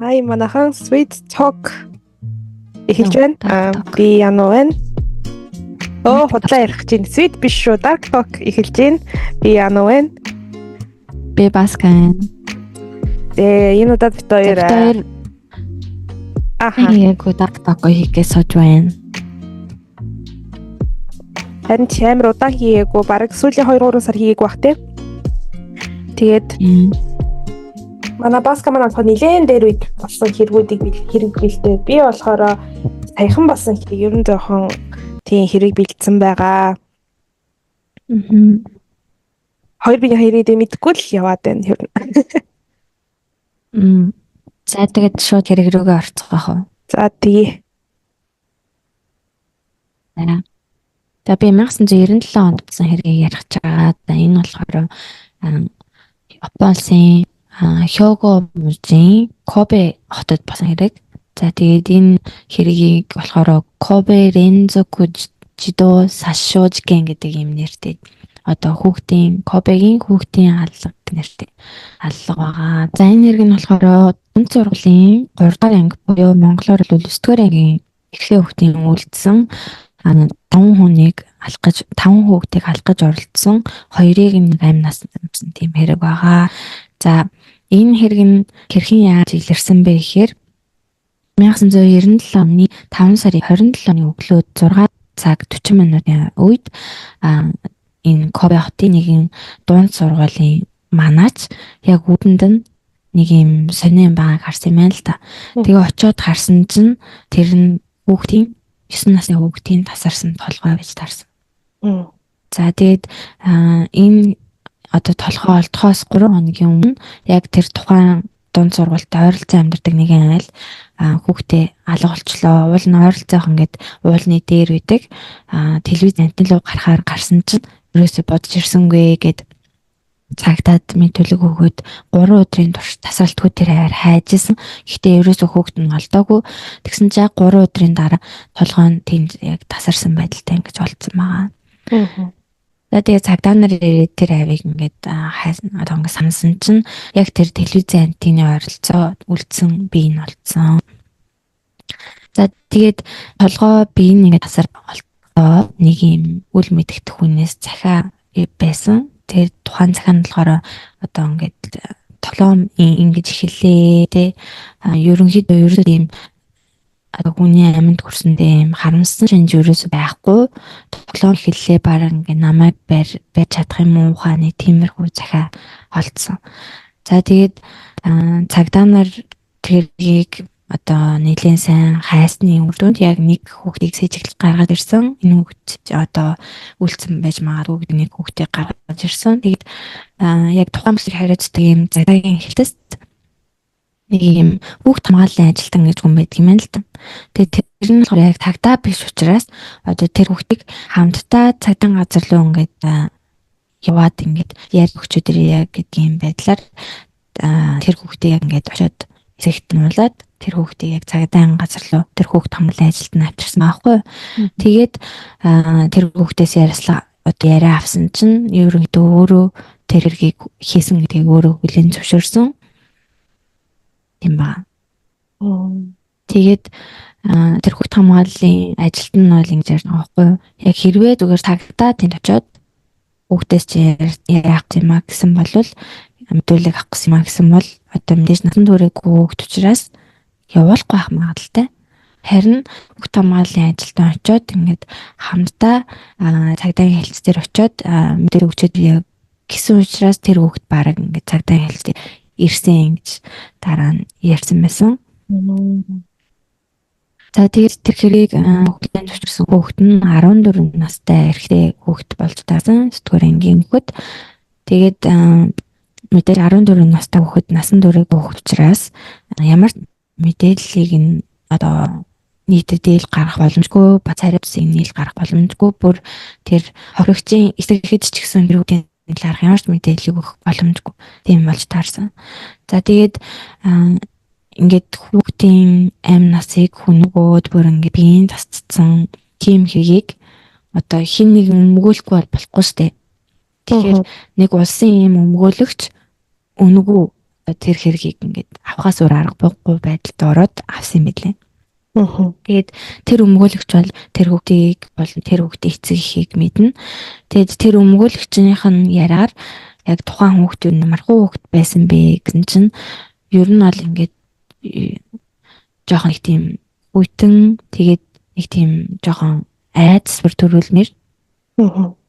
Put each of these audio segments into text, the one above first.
Ай манайхан Sweet Talk эхэлж Dark байна. Talk. Би Яну байна. Худлаа ярих чинь Sweet биш шүү. Dark Talk эхэлж байна. Би Яну байна. Би Баскан. Энэ удаад бит хоёр яг Dark Talk хийгээ сууж байна. Харин амар удаан хийгээгүй. Бараг сүүлийн 2-3 сар хийгээг бах те. Тэгээд манай Баска манай нэлээд дээр үед болсон хэрэгүүдийг хэрэгбэлтэй. Би болохоор саяхан болсон хэрэг ер нь жоохон тийм хэрэг бэлдсэн байгаа. Хоёр биеийн хэрэг мэдгүй л яваад байна ер нь. За тэгээд шууд хэрэг рүүгээ орцох байх уу? За тэгээ. За би 1997 онд болсон хэргийг ярих гэж байгаа. За энэ болохоор Японы Хёго мужийн Кобе хотод болсон хэрэг. За тэгээд энэ хэргийг болохоор Кобе Рензоку Жидо Сашожикен гэдэг юм нэртэй одоо Кобегийн хүүхдийн алга нэртэй алга байгаа. За энэ хэрэг нь болохоор Дунд сургуулийн 3 дахь анги буюу монголоор бол 9 дугаар ангийн эхлээ хүүхдийн үлдсэн 5 хүүхдийг алах гэж оролдсон. Хоёрыг нэг амь насанд амжсан тийм хэрэг байгаа. За энэ хэрэг нь хэрхэн яаж илэрсэн бэ гэхээр 1997 оны 5 сарын 27-ны өглөө 6 цаг 40 минутын үед энэ Кобе хотын нэгэн дунд сургуулийн манаач яг үүдэнд нь нэг юм сонин байгааг харсан юм байна л да. Тэгээ очиод харсан чинь тэр нь хүүхдийн 9 насны хүүхдийн тасарсан толгой байж таарсан. За тэгээд энэ одоо толгой олдохоос 3 хоногийн өмнө яг тэр тухайн дунд сургуультай ойролцоо амьдардаг нэгэн айл хүүхдээ алга болчлоо. Уул нь ойролцоох ингээд уулны дээр үйдэг. Телевиз антенлог гарсан чинь ерөөсө бодож ирсэнгүй гэд цагтаад мэдүүлэг өгөөд 3 өдрийн турш тасралтгүй тэр хайжсэн. Гэхдээ ерөөсө хүүхэд нь олдоогүй. Тэгсэн чинь 3 өдрийн дараа толгой нь тэнд яг тасарсан байдалтай ингэж болцсон байгаа. За тэгээ цагдаа нар ирээд тэр авийг ингээд одоо ингээд сансан чинь яг тэр телевизэн антины ойролцоо үлдсэн бие нь болцсон. За тэгээд толгой бие нь ингээд тасар болтоо нэг юм үл мэдэгдэх хүнээс захиа байсан. Тэр тухайн захиа нь болохоор одоо ингээд тоглоом ингэж эхэллээ те ерөнхийдөө ийм хүний амьд хүрсэндээ юм харамссан шинж ерөөсөй байхгүй. Тоглоом эхэллээ бараг ингээ намайг барь чадах юм уу хааны тиймэрхүү захиа олдсон. За тэгээд цагдаа нар тэрийг одоо нэлээд сайн хайсны үр дүнд яг нэг хүүхдийг сэжиглэж гаргаад ирсэн. Энэ хүүхд одоо үлдсэн байж магадгүй нэг хүүхдийг гаргаж ирсэн. Тэгээд яг тухайн бүсийг хариуцдаг юм цагаагийн эхлэлтэст нэг юм хүүхд хамгааллын ажилтан гэж хүн байдаг юм байна л да. Тэгээд тэр нь болохоор яг тагдаа биш учраас одоо тэр хүүхдийг хамтдаа цагдаа газар руу ингээд яваад ингээд ярь өгчөд ирээ гэдэг юм байдлаар тэр хүүхдийг яг ингээд очиод эсэгт нь уулаад тэр хүүхдийг яг цагдаа газар руу тэр хүүхд хамгааллын ажилтнаа авчирсан байхгүй. Тэгээд тэр хүүхдээс яриа авсан чинь ерөнхийдөө өөрөө тэр хэргийг хийсэн гэдгийг өөрөө хүлээн зөвшөөрсөн. Тийм ба. Тэгээд тэр хүүхд хамгааллын ажилтан нь бол ингэж ярьсан байхгүй. Яг хэрвээ зүгээр цагдаа тэнд очиод хүүхдээс чи яах юм а гэсэн бол мэдүүлэг авах гэсэн юм а гэсэн бол одоо мэдээж насан туршаагүй хүүхд учраас явуулахгүй байх магадaltaй. Харин хүүхд хамгааллын ажилтан очиод ингээд хамтдаа цагдаагийн хэлц дээр очиод мэдээлэл өгчөөд гэсэн учраас тэр хүүхд бараг ингээд цагдаагийн хэлц дээр ирсэн гэж дараа нь ярьсан байсан. За тэгээд тэр хэрийг хүүхдийн зөвшөөрсөн хүүхэд нь 14 настай эрэгтэй хүүхэд болж таарсан. 9-р ангийн хүүхэд. Тэгээд мэдээж 14 настай хүүхэд насан туршаагүй хүүхэд учраас ямар мэдээллийг нь одоо нийтэд дээл гаргах боломжгүй, бац хариуцсан нийл гаргах боломжгүй. Бүр тэр хоригчийн эсрэхэд ч гэсэн хэрүүдийн талаарх ямар ч мэдээлэл өгөх боломжгүй. Тийм болж таарсан. За тэгээд ингээд хүүхдийн амь насыг хүнгөөд бүр ингээд биеийн тасцсан тийм хэргийг одоо хин нэг өмгөөлөхгүй болохгүй штэ. Тэгэхээр нэг улсын юм өмгөөлөгч өнгөө тэр хэргийг ингээд авахаас өөр аргагүй байдалд ороод авсан юм билээ. Тэгээд тэр өмгөөлөгч бол тэр хүүхдийг болон тэр хүүхдийн эцэг эхийг мэднэ. Тэгээд тэр өмгөөлөгчнийх нь яриаар яг тухайн хүүхдүүд мархуу хүүхд байсан бэ гэсэн чинь ер нь бол ингээд жоохон их тийм үйтэн тэгээд нэг тийм жоохон айц бүр төрүүлмэр.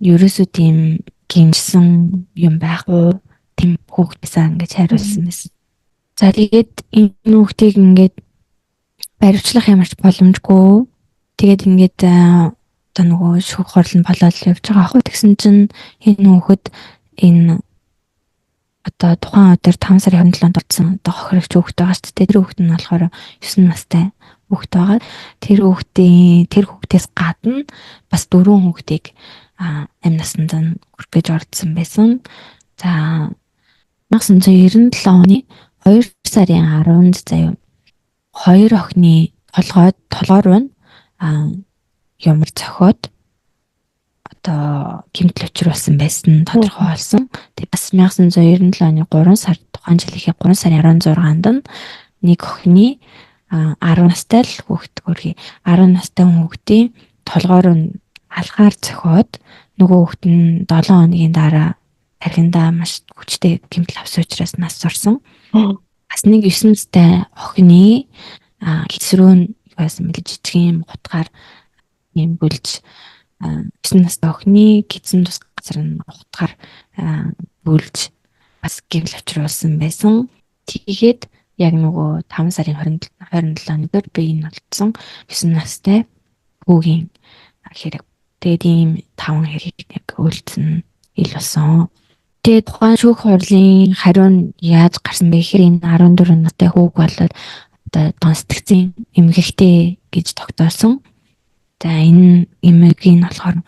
Ерөөсөө тийм гинжсэн юм байхгүй тийм хүүхдээсээ ингэж хариулсан байсан. За тэгээд энэ хүүхдийг ингээд баривчлах ямарч боломжгүй. Тэгээд ингээд одоо нөгөө шүүх хурлын болоод явж байгаа аахгүй. Тэгсэн чинь энэ хүүхэд энэ одоо тухайн өдөр 5 сарын 27-нд болсон одоо хохирогч хүүхэд байгаа шүү дээ. Тэр хүүхэд нь болохоор 9 настай хүүхэд байгаа. Тэр хүүхдээс гадна бас 4 хүүхдийг амь насанд нь хүрэх гэж ордсон байсан. За 1997 оны 2 сарын 10-нд заяа 2 охины толгоор байна. Ямар цохиод одоо гэмтэл учруулсан байсан тодорхой болсон. Тэгээд бас 1997 оны 3 сар тухайн жилийн 3 сарын 16-нд нь нэг охины 10 настай л хүүхэд гөргий 10 настай хүүхдийн толгоор нь алгаар цохиод нөгөө хүүхэд нь 7 хоногийн дараа тархиндаа маш хүчтэй гэмтэл авсан учраас нас орсон. Бас нэг 9 настай охины хэсрүү нь байсан мэл жижигэн гутгаар юм бүлж 9 настай охины гидсэн тус газар нь гутгаар бүлж бас гэмтэл авчруулсан байсан. Тэгээд яг нөгөө 5 сарын 27-ны өдөр би энэ болцсон 9 настай хүүгийн хэрэг. Тэгээд ийм 5 хэрэг яг үйлдсэн ил болсон. Тэгээд тухайн шүүх хурлын хариу нь яаж гарсан бэ гэхээр энэ 14 настай хүүг болоод одоо донсдгцэн эмгэгтэй гэж тогтоосон. За энэ эмэгийн болохоор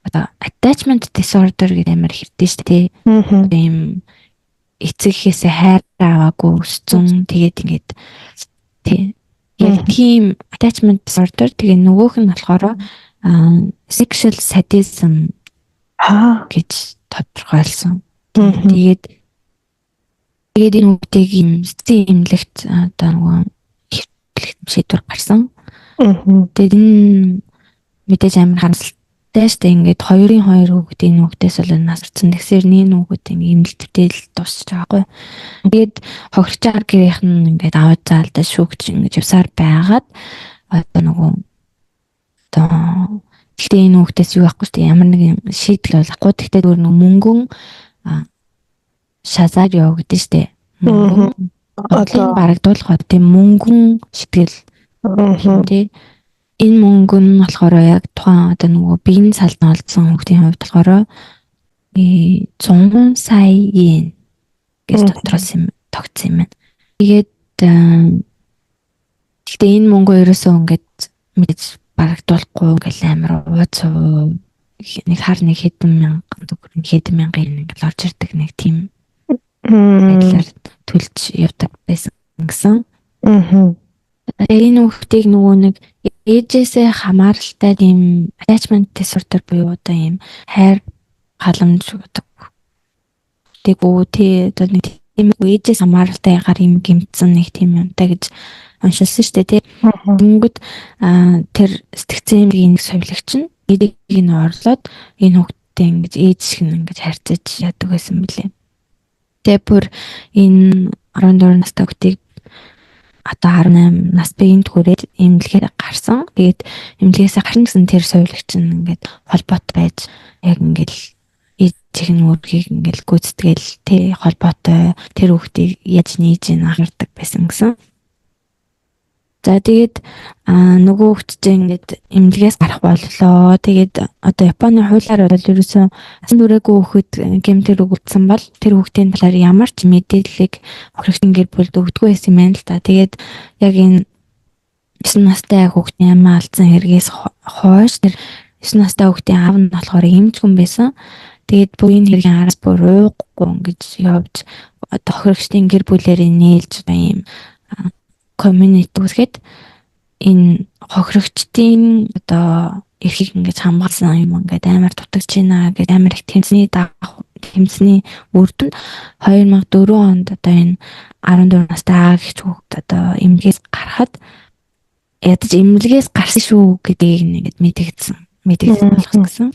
одоо attachment disorder гэдэг амар хэрэгтэй шүү дээ. Тийм эцэг эхээсээ хайр аваагүй өссөн. Тэгээд ингээд тий яг тийм attachment disorder тэгээ нөгөөх нь болохоор sexual sadism гэж тодорхойлсон. Тэгээд энэ үгтэйг юм эмнэлэгт одоо нөгөө шийдвэр гарсан. Тэгээд энэ мэдээж амар харамсалтай шүү дээ. Ингээд 2-2 хүүхдийн хүүхдээс бол нас орсон. Тэгсээр нэг хүүхэд эмнэлэгтээ л дуусч байгаа хгүй. Тэгээд хохирчаар гэрийнх нь ингээд аваад заалдаа шүүгч ингэж явсаар байгаад одоо нөгөө одоо гэхдээ энэ хүүхдээс юу байхгүй шүү дээ. Ямар нэгэн шийдэл болохгүй. Тэгтээ өөр нөгөө мөнгөн шазаар явагдсан шүү дээ. Одоо барагдуулахад тийм мөнгөн шитгэл тий. Энэ мөнгө нь болохоор яг тухайн одоо нөгөө биеийн салдан олдсон хүүхдийн хувьд болохоор 100 сая yen гэж тогтсон юм байна. Тэгээд гэхдээ энэ мөнгө ерөөсөө ингээд мэдээж барагдуулахгүй ингээл амар ууцуу нэг хар нэг хэдэн мянган төгрөг хэдэн мянган ингээд орж ирдэг нэг тийм байдлаар төлж явдаг байсан гэсэн. Энэ хүүхдийг нөгөө нэг ээжээсээ хамааралтай тийм attachment disorder буюу одоо ийм хайр халамж гэдэг. Тэгвэл тий одоо нэг тийм ээжээс хамааралтайгаар ийм гэмтсэн нэг тийм юмтай гэж уншилсан шүү дээ тий. Тэнгүүд тэр сэтгцэн эмгийн совилогч нь эдийг нь орлоод энэ хүүхдтэй ингэж ээж шиг ингэж харьцаж яадаг байсан мөлий. Тэгээ бүр энэ 14 настай хүүхдийг одоо 18 нас биеинд хүрээд эмнэлгээр гарсан. Тэгээд эмнэлгээс гарсан гэсэн тэр совилогч нь ингээд холбоот байж яг ингээд ээжийн нүргийг ингээд гүйцэтгэл тий холбоотой тэр хүүхдийг яаж нийж анхаардаг байсан гэсэн. За тэгээд нөгөө хүүхдтэй ингээд эмнэлгээс гарах боллоо. Тэгээд одоо Японы хуулиар бол ерөөсөө асан дүрээгүй хүүхэд гэмтэр өгүүлсэн бол тэр хүүхдийн талаар ямар ч мэдээллийг хохирогчдын гэр бүлд өгдөггүй байсан юм байна л да. Тэгээд яг энэ 9 настай хүүхдийн амиа алдсан хэрэгээс хойш тэр 9 настай хүүхдийн аав нь болохоор эмчгүн байсан. Тэгээд бүр энэ хэргийн араас бүр ууггүй ингэж явж одоо хохирогчдын гэр бүлээрээ нээлж одоо ийм community үсгээд энэ хохирогчдын одоо эрхийг ингэж хамгаалсан юм ингээд амар дутагч байна гэж амар их тэмцний тэмцэний үр дүнд 2004 онд одоо энэ 14 настай гэгч хүүхэд одоо эмнэлгээс гарахад ядаж эмнэлгээс гарсан шүү гэдгийг ингээд мэдэгдсэн болгосон.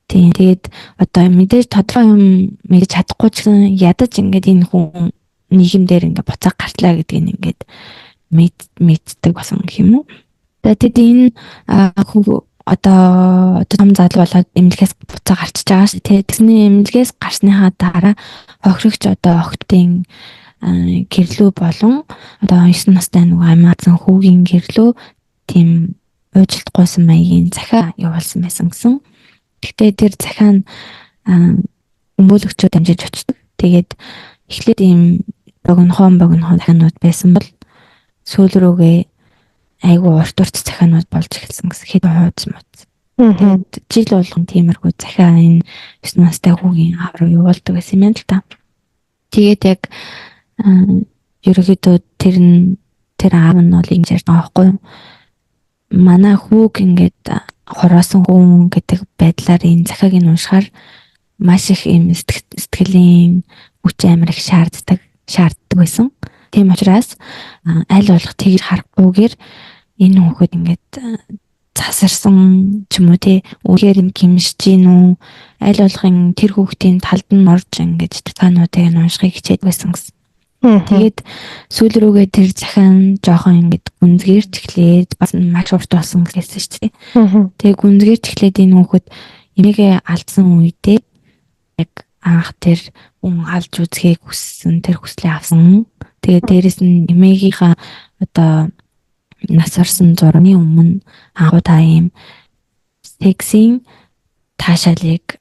Тийм. Тэгээд одоо мэдээж тодорхой юм мэдэж чадахгүй ч гэсэн ядаж ингээд энэ хүн нийгэмдэр ингээд буцааг гартлаа гэдгийг ингээд мэддэг болсон гэх юм уу. Тэгээд энэ одоо том залуу болоод эмнэлгээс буцаа гарчиж байгаа шүү. Тэгээд тэгсний эмнэлгээс гарсныхаа дараа хохирогч одоо охидын гэрлүү болон одоо 9 настай нөгөө амиацсан хүүгийн гэрлүү тийм уужилт гуйсан маягийн захиа явуулсан байсан гэсэн. Гэхдээ тэр захиа нь өмгөөлөгчөд дамжиж очдог. Тэгээд эхлээд ийм богинохон захианууд байсан бол сүүл рүүгээ айгүй урт захианууд болж эхэлсэн гэсэн. Хэд хуудас мууц. Тэгээд жил болгон тиймэрхүү захиа энэ 9 настай хүүгийн аав руу явуулдаг гэсэн юм л та. Тэгээд яг ерөөхдөө тэр аав нь бол ингэж ярьж байгаа байхгүй юу? Манай хүүг ингээд хороосон хүн гэдэг байдлаар энэ захиаг нь уншихаар маш их юм сэтгэлийн хүч амар их шаарддаг байсан. Тийм учраас аль болох тэгж харахгүйгээр энэ хүүхэд ингээд засарсан ч юм уу те үгээр юм гимшиж гин үү аль болохын тэр хүүхдийн талд нь орж ингээд цаануудыг нь уншихыг хичээд байсан гэсэн. Тэгээд сүүл рүүгээ тэр захиан жоохон ингээд гүнзгийрч эхлээд бас маш урт болсон гэсэн шүү дээ. Тэгээд гүнзгийрч эхлээд энэ хүүхэд эмээгээ алдсан үедээ яг анх тэр хүн алж үзхийг хүссэн тэр хүслээ авсан. Тэгээд дээрэс нь эмээгийнхаа одоо нас орсон зургийн өмнө агуу та юм сексийн таашаалыг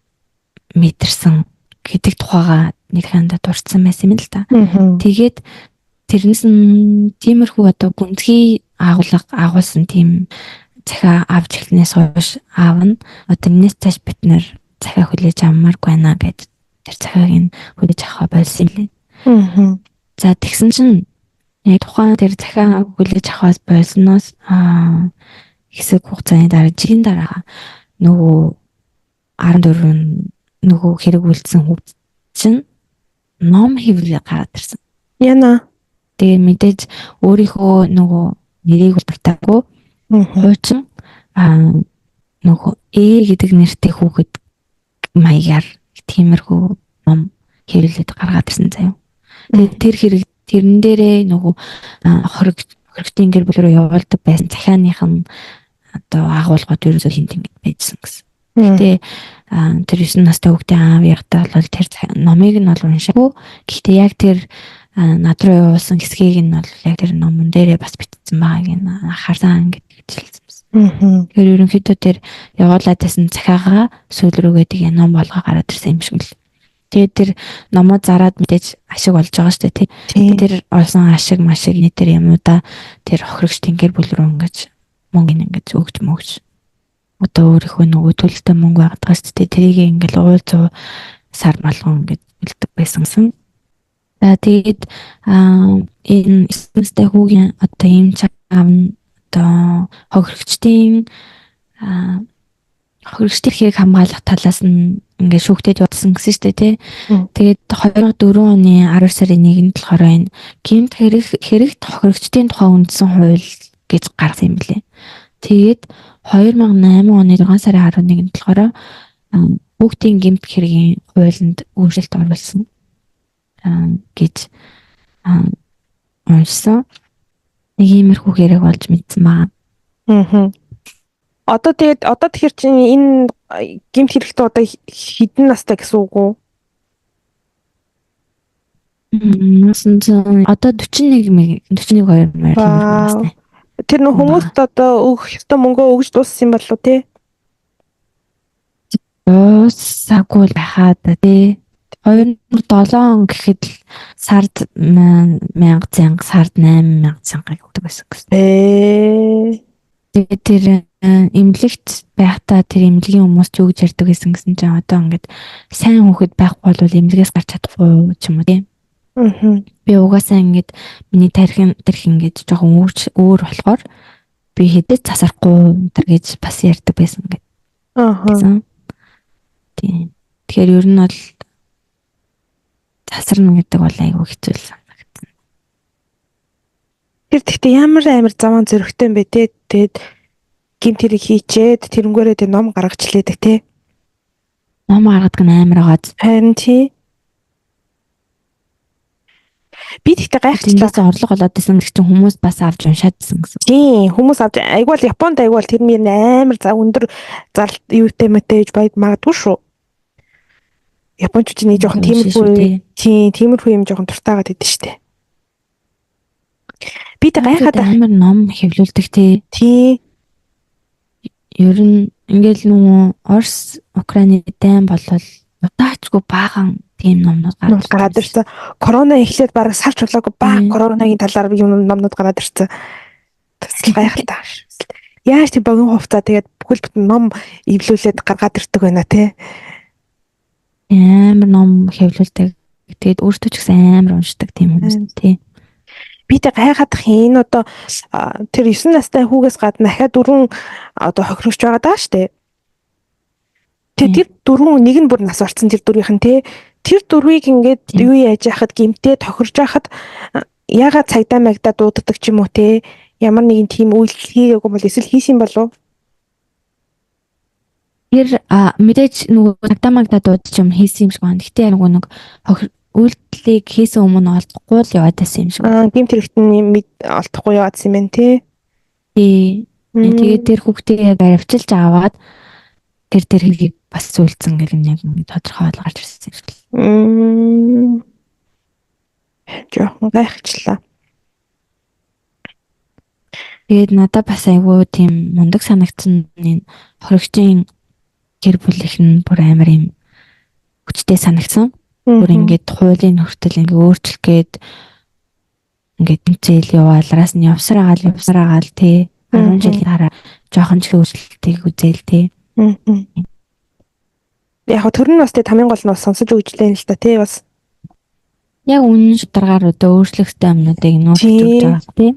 мэдэрсэн гэдэг тухайга нэг хандад дурдсан байсан юм л та. Тэгээд тэрнээс нь тиймэрхүү одоо гүнзгий агуулсан тийм захиа авч эхлэнээс хойш аав нь одоо энэс цааш бид нэр захиа хүлээж авмааргүй байна гэж тэр захиаг нь хүлээж авах болсон юм лээ. За тэгсэн чинь яг тухайн тэр захиа хүлээж авахаас болсноос хэсэг хугацааны дараа жилийн дараа нөгөө 14 нөгөө хэрэг үлдсэн хүүхд чинь ном хэвлээ гараад ирсэн. Яна. Тэгээ мэдээж өөрийнхөө нөгөө нэрийг үлдээгүй хуучин нөгөө гэдэг нэртэй хүүхэд маягаар тиймэрхүү ном хэвлээд гаргаад ирсэн заяа. Тэгээд тэр хэрэг тэрэн дээрээ нөгөө хоригчдын гэр бүл рүү явуулдаг байсан захианых нь одоо агуулгууд ерөөсөө хинт ингэж байжсан гэсэн. Гэтэ тэр 9 настай хүүхдийн аав ягтаа бол тэр номыг нь бол уншаагүй. Гэхдээ яг тэр над руу явуулсан хэсгийг нь бол яг тэр номон дээрээ бас бичсэн байгааг нь анхаарсан гэж хэлсэн. Тэгэхээр ерөнхийдөө тэр явуулаад байсан захиагаа сүүл рүүгээ тэгээ ном болгоо гараад ирсэн юм шиг л. Тэгээд тэр номоо зараад мэдээж ашиг болж байгаа шүү дээ тий. Тэр олсон ашиг машиг нэтэр юмудаа тэр хохирогчдын гэр бүл рүү ингэж мөнгө ингэж өгч мөгч. Одоо өөрийнхөө нөгөө төлөлтөй мөнгө байгаадгаа шүү дээ. Тэрийг ингээл уулзуу сар болгон ингэж үлддэг байсансан. За тэгээд энэ эсвэлтэй хүүгийн одоо ийм аав нь одоо хохирогчдын хэрэг хамгаалах талаас нь ингээд шүүгтэд явуулсан гэсэн шүү дээ тий. Тэгээд 2004 оны 12 сарын 1-нд болохоор энэ гэмт хэрэгт хохирогчдын тухай үндсэн хууль гэж гаргасан юм билээ. Тэгээд 2008 оны 6 сарын 11-нд болохоор хүүхдийн гэмт хэргийн хуулинд өөрчлөлт оруулсан гэж уншсан. Нэг иймэрхүү хэрэг болж мэдсэн байгаа. Одоо тэгэхээр чинь энэ гэмт хэрэгтээ одоо хэдэн настай гэсэн үг үү? Одоо 41 настай. Тэр нөх хүмүүст одоо өгөх ёстой мөнгөө өгж дууссан юм болов уу те? Сагуул байхад те 2007 гэхэд л сард 1000 цанга, сард 8000 цангаыг өгдөг байсан гэсэн. Тэгээд тэр эмнэлэгт байхдаа тэр эмнэлгийн хүмүүс ч өгж ярьдаг гэсэн чинь одоо ингээд сайн хүүхэд байхгүй бол эмнэлгээс гарч чадахгүй ч юм уу тийм. Би угаасаа ингээд миний тарих ингээд жоохон өөр болохоор би хэдэж засарахгүй тэр гэж бас ярьдаг байсан ингээд. Тийм. Тэгэхээр ер нь бол засарна гэдэг бол айгүй хэцүү л санагдсан. Тэр тэгтээ ямар амар заван зөрөгтэй юм бэ те. Тэгээд гэмт хэрэг хийчээд тэрнгээрээ тэг ном гаргачлаадаг те. Ном гаргадаг нь амар агаад. Харин тий. Би тэгтээ гайхчихлаа. Тэндээс орлого болоод исэн гэх чинь хүмүүс бас авч уншаадсэн гэсэн. Тийм, хүмүүс авч айгүй бол Японд айгүй бол тэр мөр амар за өндөр зал юутэй мэтэж байд магадгүй шүү. Японч чинь нэг жоохон тиймэрхүү тийм тиймэрхүү юм жоохон дуртайгаад идэв штэ. Би тэг гайхаад амар ном хэвлүүлдэг тий. Ер нь ингээл нөгөө Орос Украины дайм болвол удаачгүй баахан тийм номнууд гараад ирсэн. Корона эхлээд бараг сарч болоогүй баг коронагийн талаар юм номнууд гараад ирсэн. Тэсэл гайхалтай. Яаж тийм богино хувцаа тэгээд бүхэл бүтэн ном эвлүүлээд гаргаад ирдэг байна те. Амар ном хэвлүүлдэг. Тэгээд өөртөө ч гэсэн амар уншдаг тийм хүмүүс тий. Би тэг гайхадах энэ одоо тэр 9 настай хүүгээс гадна дахиад 4 одоо хохирогч байгаа даа штэ. Тэр 4 нэг нь бүр нас орсон тэр дөрвийнх нь те. Тэр дөрвийг ингээд юу яаж яхад гимтээ тохирж яхад ягаад цагдаа магдаа дууддаг ч юм уу те. Ямар нэгэн тийм үйлдэл хийгээгүй бол эсвэл хийсэн болов? Тэр мэдээж нөгөө цагдаа магдаа дуудаж юм хийсэн юм шиг байна. Гэтэ нөгөө нэг үйлдэлийг хийсэн өмнө олдохгүй л яваад байсан юм шиг. Гэмт хэрэгтний олдохгүй яваадсан юм байна тий. Тэгээд тэр хүүхдээ яг авчилж аваад тэр хэргийг бас зүйлсэн гэх нэг тодорхой бол гарч ирсэн юм шиг л. Жохон гайхчлаа. Тэгээд надад бас айгүй тийм мундаг санагдсан энэ хоригчийн гэр бүлийнх нь бүр амар юм хүчтэй санагдсан. Бүр ингээд хуулийн хүртэл ингээд өөрчлөх гээд ингээд зээл яваалраас нь явсараагаал тий 10 жилийн дараа жоохон ч өөрчлөлтийг үзээл тий. Яг тэр нь бас тий тамийн гол нь бас сонсож өгчлээ л та тий бас. Яг үнэн шударгаар одоо өөрчлөхтэй юмнуудыг нууцж өгч байгаа тий.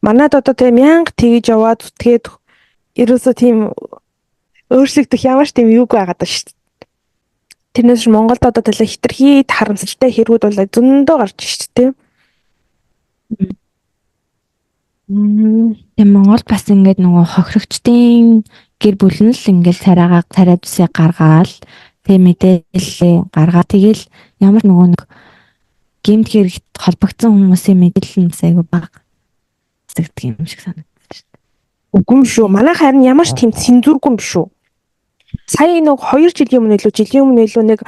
Манайд одоо тий мянга тэгж яваад үтгээд ерөөсөө тийм өөрчлөгдөх ямар ч тийм юуг байгаад байна шүү дээ. Тэрнээс Монголд одоо талаа хитрхи харамсалтай хэрэгүүд бол зөндөө гарч ирж тээ. Тэгээ Монгол бас ингээд нөгөө хохирогчдын гэр бүл нь л ингээд царайдсыг гаргаал тэгээ мэдээлэл гаргаа тэгэл ямар нөгөө нэг гэмт хэрэгт холбогдсон хүмүүсийн мэдээлэл нь айгүй бага хэсэгдэг юм шиг санагдаж байна. Үгүй юм шүү. Манай харин ямар ч тийм цензургүй юм шүү. Сая нэг 2 жилийн өмнө илүү нэг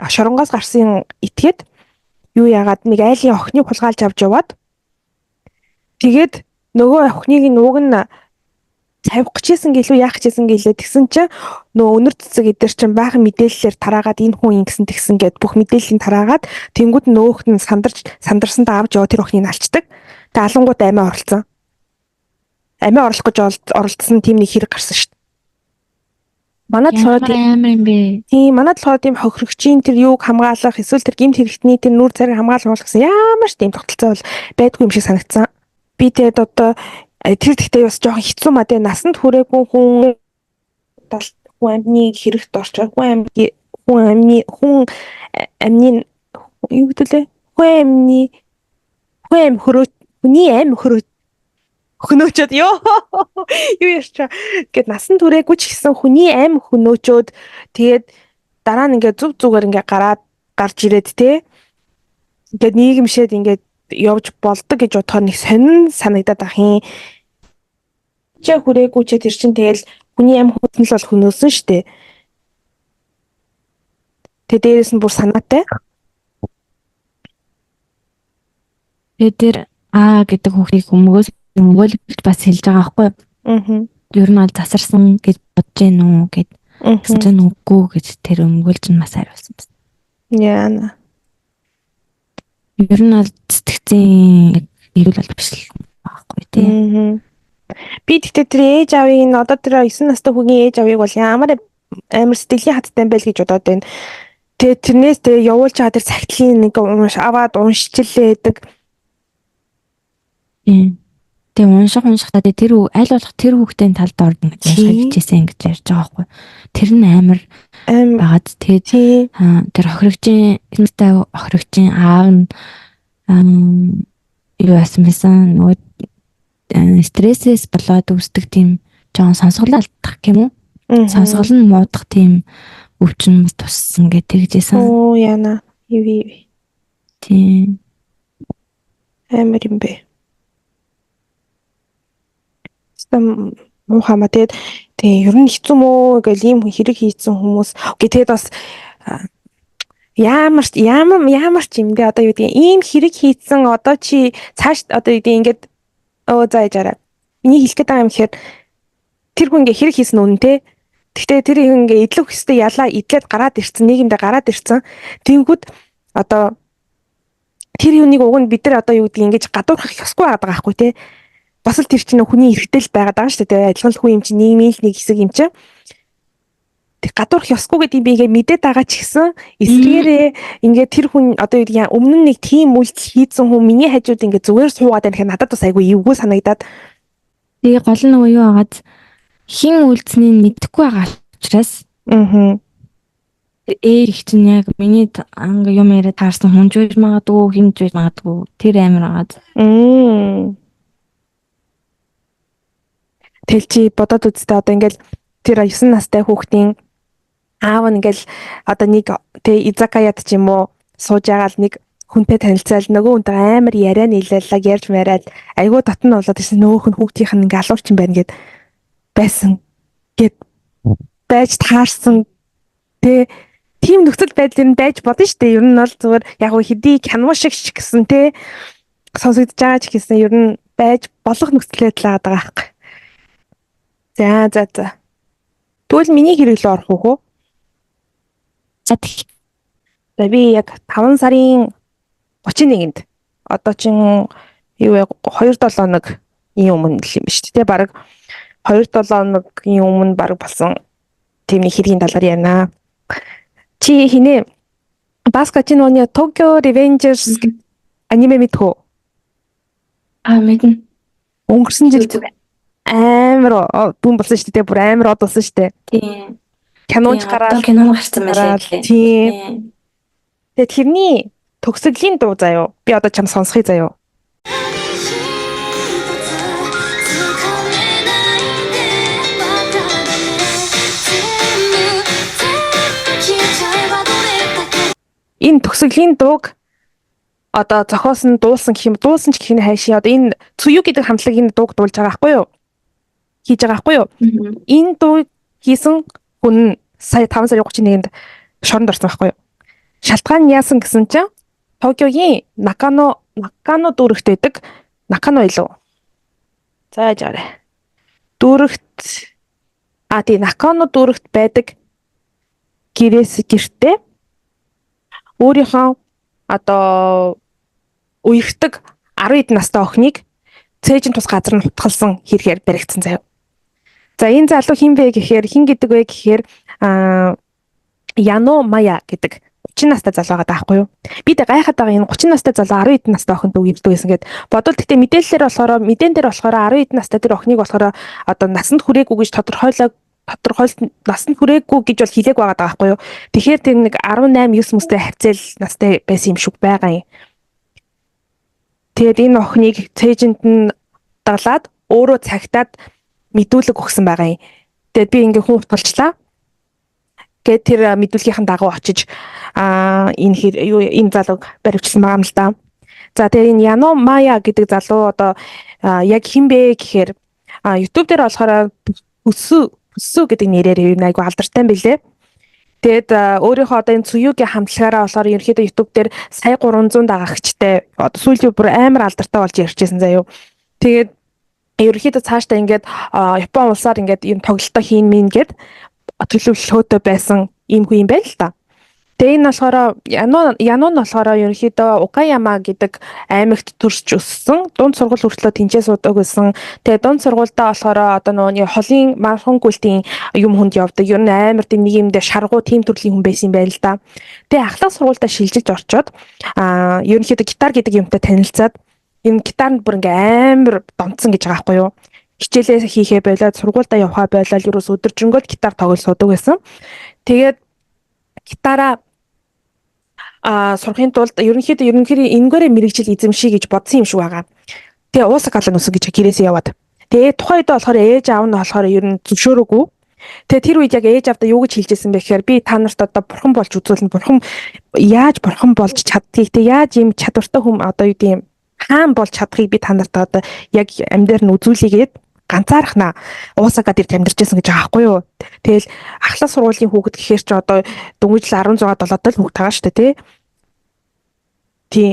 шоронгоос гарсан этгээд юу яагаад нэг айлын охиныг хулгайлж авч яваад тэгээд нөгөө охиныг нууг нь цавих гэжсэн гэлөө яах гэжсэн гэлээ тэгсэн чинь нөгөө өнөр цэцэг эдэр чинь баахан мэдээллээр тараагаад энэ хүн ингэсэн тэгсэн гэд бүх мэдээллийг тараагаад тэнгууд нөгөөхт нь сандарсандаа авч яваа тэр охиныг алчдаг. Тэгээ алангууд амиа оролцсон. Амиа орлох гэж оролцсон тийм нэг хэрэг гарсан шүү. Манайд болохоор тийм хохирогчийн тэр юуг хамгаалах эсвэл тэр гэмт хэрэгтний тэр нүүр царайг хамгаалах гэсэн ямар ч тийм тогтолцоо бол байдгүй юм шиг санагдсан. Би тэгээд одоо тэр тэгтээ бас жоохон хэцүү маа дээ насанд хүрээгүй хүн амны хэрэгт орчоо хүн амны юу гэдэлээ хүний амь хөнөөчөөд юу ярьчаа гэд насан туршаагүй ч гэсэн хүний амь хөнөөчөөд тэгээд дараа нь ингээд зүгээр ингээд гарч ирээд те ингээд нийгэмшээд ингээд явж болдог гэж бодохоор нэг сонин санагдаад ах юм. Чи хүрээгүй ч тэр чин тэгэл хүний амь хөнөл бол хөнөөсөн штэ. Тэгээд дээрэс нь бүр санаатай. Тэгээд тэр гэдэг хүүхдийг өмгөөлж бас хэлж байгаа байхгүй. Ер нь бол засарсан гэж бодож гин үү гэд. Гэсэн үгүй гэж тэр өмгөөлж нь бас хариулсан байна. Яана. Ер нь бол сэтгцийн эрүүл бол биш л байхгүй тий. Би тэгтээ тэр ээж авыг нь одоо тэр 9 настай хүүгийн ээж авыг бол ямар амар сэтгэлийн хаттай байл гэж бодоод байна. Тэгээ тэрнээс тэгээ явуулж байгаа тэр цагтлын нэг аваад уншчихлээ гэдэг. Тэгээ Тэгээ уншихтаа тэр аль болох тэр хүүхдийн талд орно гэж уншихыг хичээсэн гэж ярьж байгаа байхгүй. Тэр нь амар байгаад тэгээд тэр охирогчийн аав нь юу яасан байсан нөгөө стрессээс болоод үүсдэг тийм жоон сонсголоо алдах юм уу? Сонсгол нь муудах тийм өвчин туссан гэж тэгжсэн. Оо яна. Иви. Тийм. Амар юм бэ. Стам мухаммад тэгээ ер нь хэцүү мөө гэл ийм хэрэг хийсэн хүмүүс. Тэгээд бас ямар ч юм дээ одоо юу гэдэг ийм хэрэг хийсэн одоо чи цааш одоо юу гэдэг ингээд зааж арай. Миний хэлэх гээд байгаа юм гэхээр тэр хүн ингээ хэрэг хийсэн үнэн те. Гэхдээ тэр ингээ идэлх хөстэй ялаа идлээд гараад ирсэн нийгэмдээ гараад ирсэн. Тэнгүүд одоо тэр юуныг уг нь бид нар одоо юу гэдэг ингэж гадуурхах ёсгүй байгаа байхгүй те. Бас л тэр чинь хүний эрхтэл байгаад байгаа шүү дээ. Адилхан хүн юм чинь нийгмийн нэг хэсэг юм чинь. Тэг гадуурх ёсгүй гэдэг би ингээ мэдээд байгаа ч гэсэн эсрэгээрээ ингээ тэр хүн одоо юу гэдэг өмнө нь нэг тийм үйлдэл хийсэн хүн миний хажууд ингээ зүгээр суугаад байх надад бас айгүй эвгүй санагдаад. Тэгээ гол нь юу агаад хин үйлдэлнийг мэдэхгүй байгаа учраас их чинь яг миний юм яриад таарсан хүн жиж магадгүй хин жиж магадгүй тэр амир агаад. Тэл чи бодоод үзтээ одоо ингээл тэр 9 настай хүүхдийн аав нь ингээл одоо нэг тэ изакаяд ч юм уу сууж агаал нэг хүнтэй танилцаал нөгөө хүнтэй амар яриа нийлэлэг ярьж мараад айгүй татна болоод ирсэн нөгөөх нь хүүхдийнх нь ингээ алуурч юм байна гэд байсан гэд байж таарсан тэ тийм нөхцөл байдал юм байж бодно шүү дээ. Ер нь бол зүгээр яг хэдий кино шиг гэсэн тэ сонсогдож байгаа ч гэсэн ер нь байж болох нөхцөл байдал байгаа байхгүй. За. Тэгвэл миний хэрэг л орох уу? За би яг 5 сарын 31-нд одоо чин юу вэ 2-7 хоног өмнө л юм шүү дээ. Бараг 2-7 хоногийн өмнө бараг болсон тийм нэг хэргийн талаар ярина. Чи хинэ Баска чи нөөний Tokyo Revengers аниме мэдхүү? Мэднэ. Өнгөрсөн жил амар бүүн болсон шүү дээ. Бүр амар од болсон шүү дээ. Тийм. Киноч гараад кино гарсан байлаа. Тийм. Тэгээд тэрний төгсгөлийн дуу заяо. Би одоо чам сонсхий заяо. Энэ төгсгөлийн дууг одоо зохиосон дуулсан гэх юм дуулсан ч гэх нь хайшийн одоо энэ Цую гэдэг хамтлаг энэ дууг дуулж байгаа байхгүй юу? Хийж байгаа байхгүй юу? Энэ дуу хийсэн хүн сая 5 сарын 31-нд шоронд орсон байхгүй юу? Шалтгаан нь яасан гэсэн чинь Токиогийн Накано дүүрэгт байдаг Накано илүү. За яарэ. Дүүрэгт тийм Накано дүүрэгт байдаг гэртээ өөрийнхөө одоо үерхдэг 10 настай охиныг цээжин тус газар нь хутгалсан хэргээр баригдсан заяа. За энэ залуу хин бэ гэхээр хин гэдэг вэ гэхээр Яно Мая гэдэг 30 настай залуу байгаа даахгүй юу. Би тэ гайхаад байгаа энэ 30 настай залуу 10 настай охинд үерхдэг байсан гэд бодвол гэхдээ мэдэн дээр болохоор 10 настай тэр охиныг болохоор одоо насанд хүрээгүй гэж тодорхойлолт насанд хүрээгүй гэж бол хэлээг байгаа даахгүй юу. Тэгэхээр тэр нэг 18 9 мөстэй хавцал настай байсан юм шиг байгаа юм. Тэгээд энэ охиныг цээжинд нь даглаад өөрөө цагтаад мэдүүлэг өгсөн байгаа юм. Тэгээд би ингээ хүн утгалчлаа. Гэт тэр мэдүүлгийнхэн дагуу очиж энэ залууг баривчлсан байгаа юм л да. За тэгээд энэ Яно Мая гэдэг залуу одоо яг хэн бэ гэхээр YouTube дээр болохоор Бүссү гэдэг нэрээр юу айгу алдартай юм билэ. Тэгэд өөрийнхөө одоо энэ Цуюгийн хамтлагаараа болохоор ерөнхийдөө YouTube дээр сая 300 дагагчтай одоо сүүлийн бүр амар алдартай болж ярьжсэн заяо. Тэгээд ерөнхийдөө цаашдаа ингээд Япон улсаар ингээд энэ тоглолтоо хийн мэн гэд төлөвлөлтөй байсан ийм хүн юм байна л та. Тэгээ энэ болохоор Яно нь болохоор ерөнхийдөө Укаяма гэдэг аймагт төрж өссөн. Дунд сургууль хүртлөө тэнцээ суудаг байсан. Тэгээ дунд сургуультай болохоор одоо нөгөө холын мархан гүйлтийн юм хүнд явдаг. Ер нь амар тийм нэг юмдээ шаргуу тийм төрлийн хүн байсан юм байна л да. Тэгээ ахлах сургуультай шилжиж орчоод ерөнхийдөө гитар гэдэг юмтай танилцаад Энэ гитаранд бүр ингээ амар донцсон гэж байгаа байхгүй юу? Хичээлээ хийхээ болоод сургуультай явхаа болоод ерөөс өдөржингөө гитар тоглож суудаг байсан. Тэгээд гитараа сурахын тулд ерөнхийдөө энэгээрээ мэрэгжил эзэмший гэж бодсон юм шиг байгаа. Тэгээ Уусакалаа нүсэн гэж гэрээсээ яваад. Тэгээ тухайн үед болохоор ээж аав нь болохоор ер нь зөвшөөрөөгүй. Тэгээ тэр үед яг ээж аавдаа юу гэж хэлжсэн бэ гэхээр би та нарт одоо бурхан болж үзүүлнэ. Яаж бурхан болж чаддгийг тэг яаж юм чадвартай хүм одоо юу гэм хаан болж чадахыг би та нарт одоо яг амьдаар нь үзүүлээгээд ганцаархнаа Уусака дээр амьдарч байсан гэж байгаа байхгүй юу. Тэгэл ахлах сургуулийн хүүхэд гэхээр ч одоо дөнгөж 16 17 хүүхэд байгаа шүү дээ тий.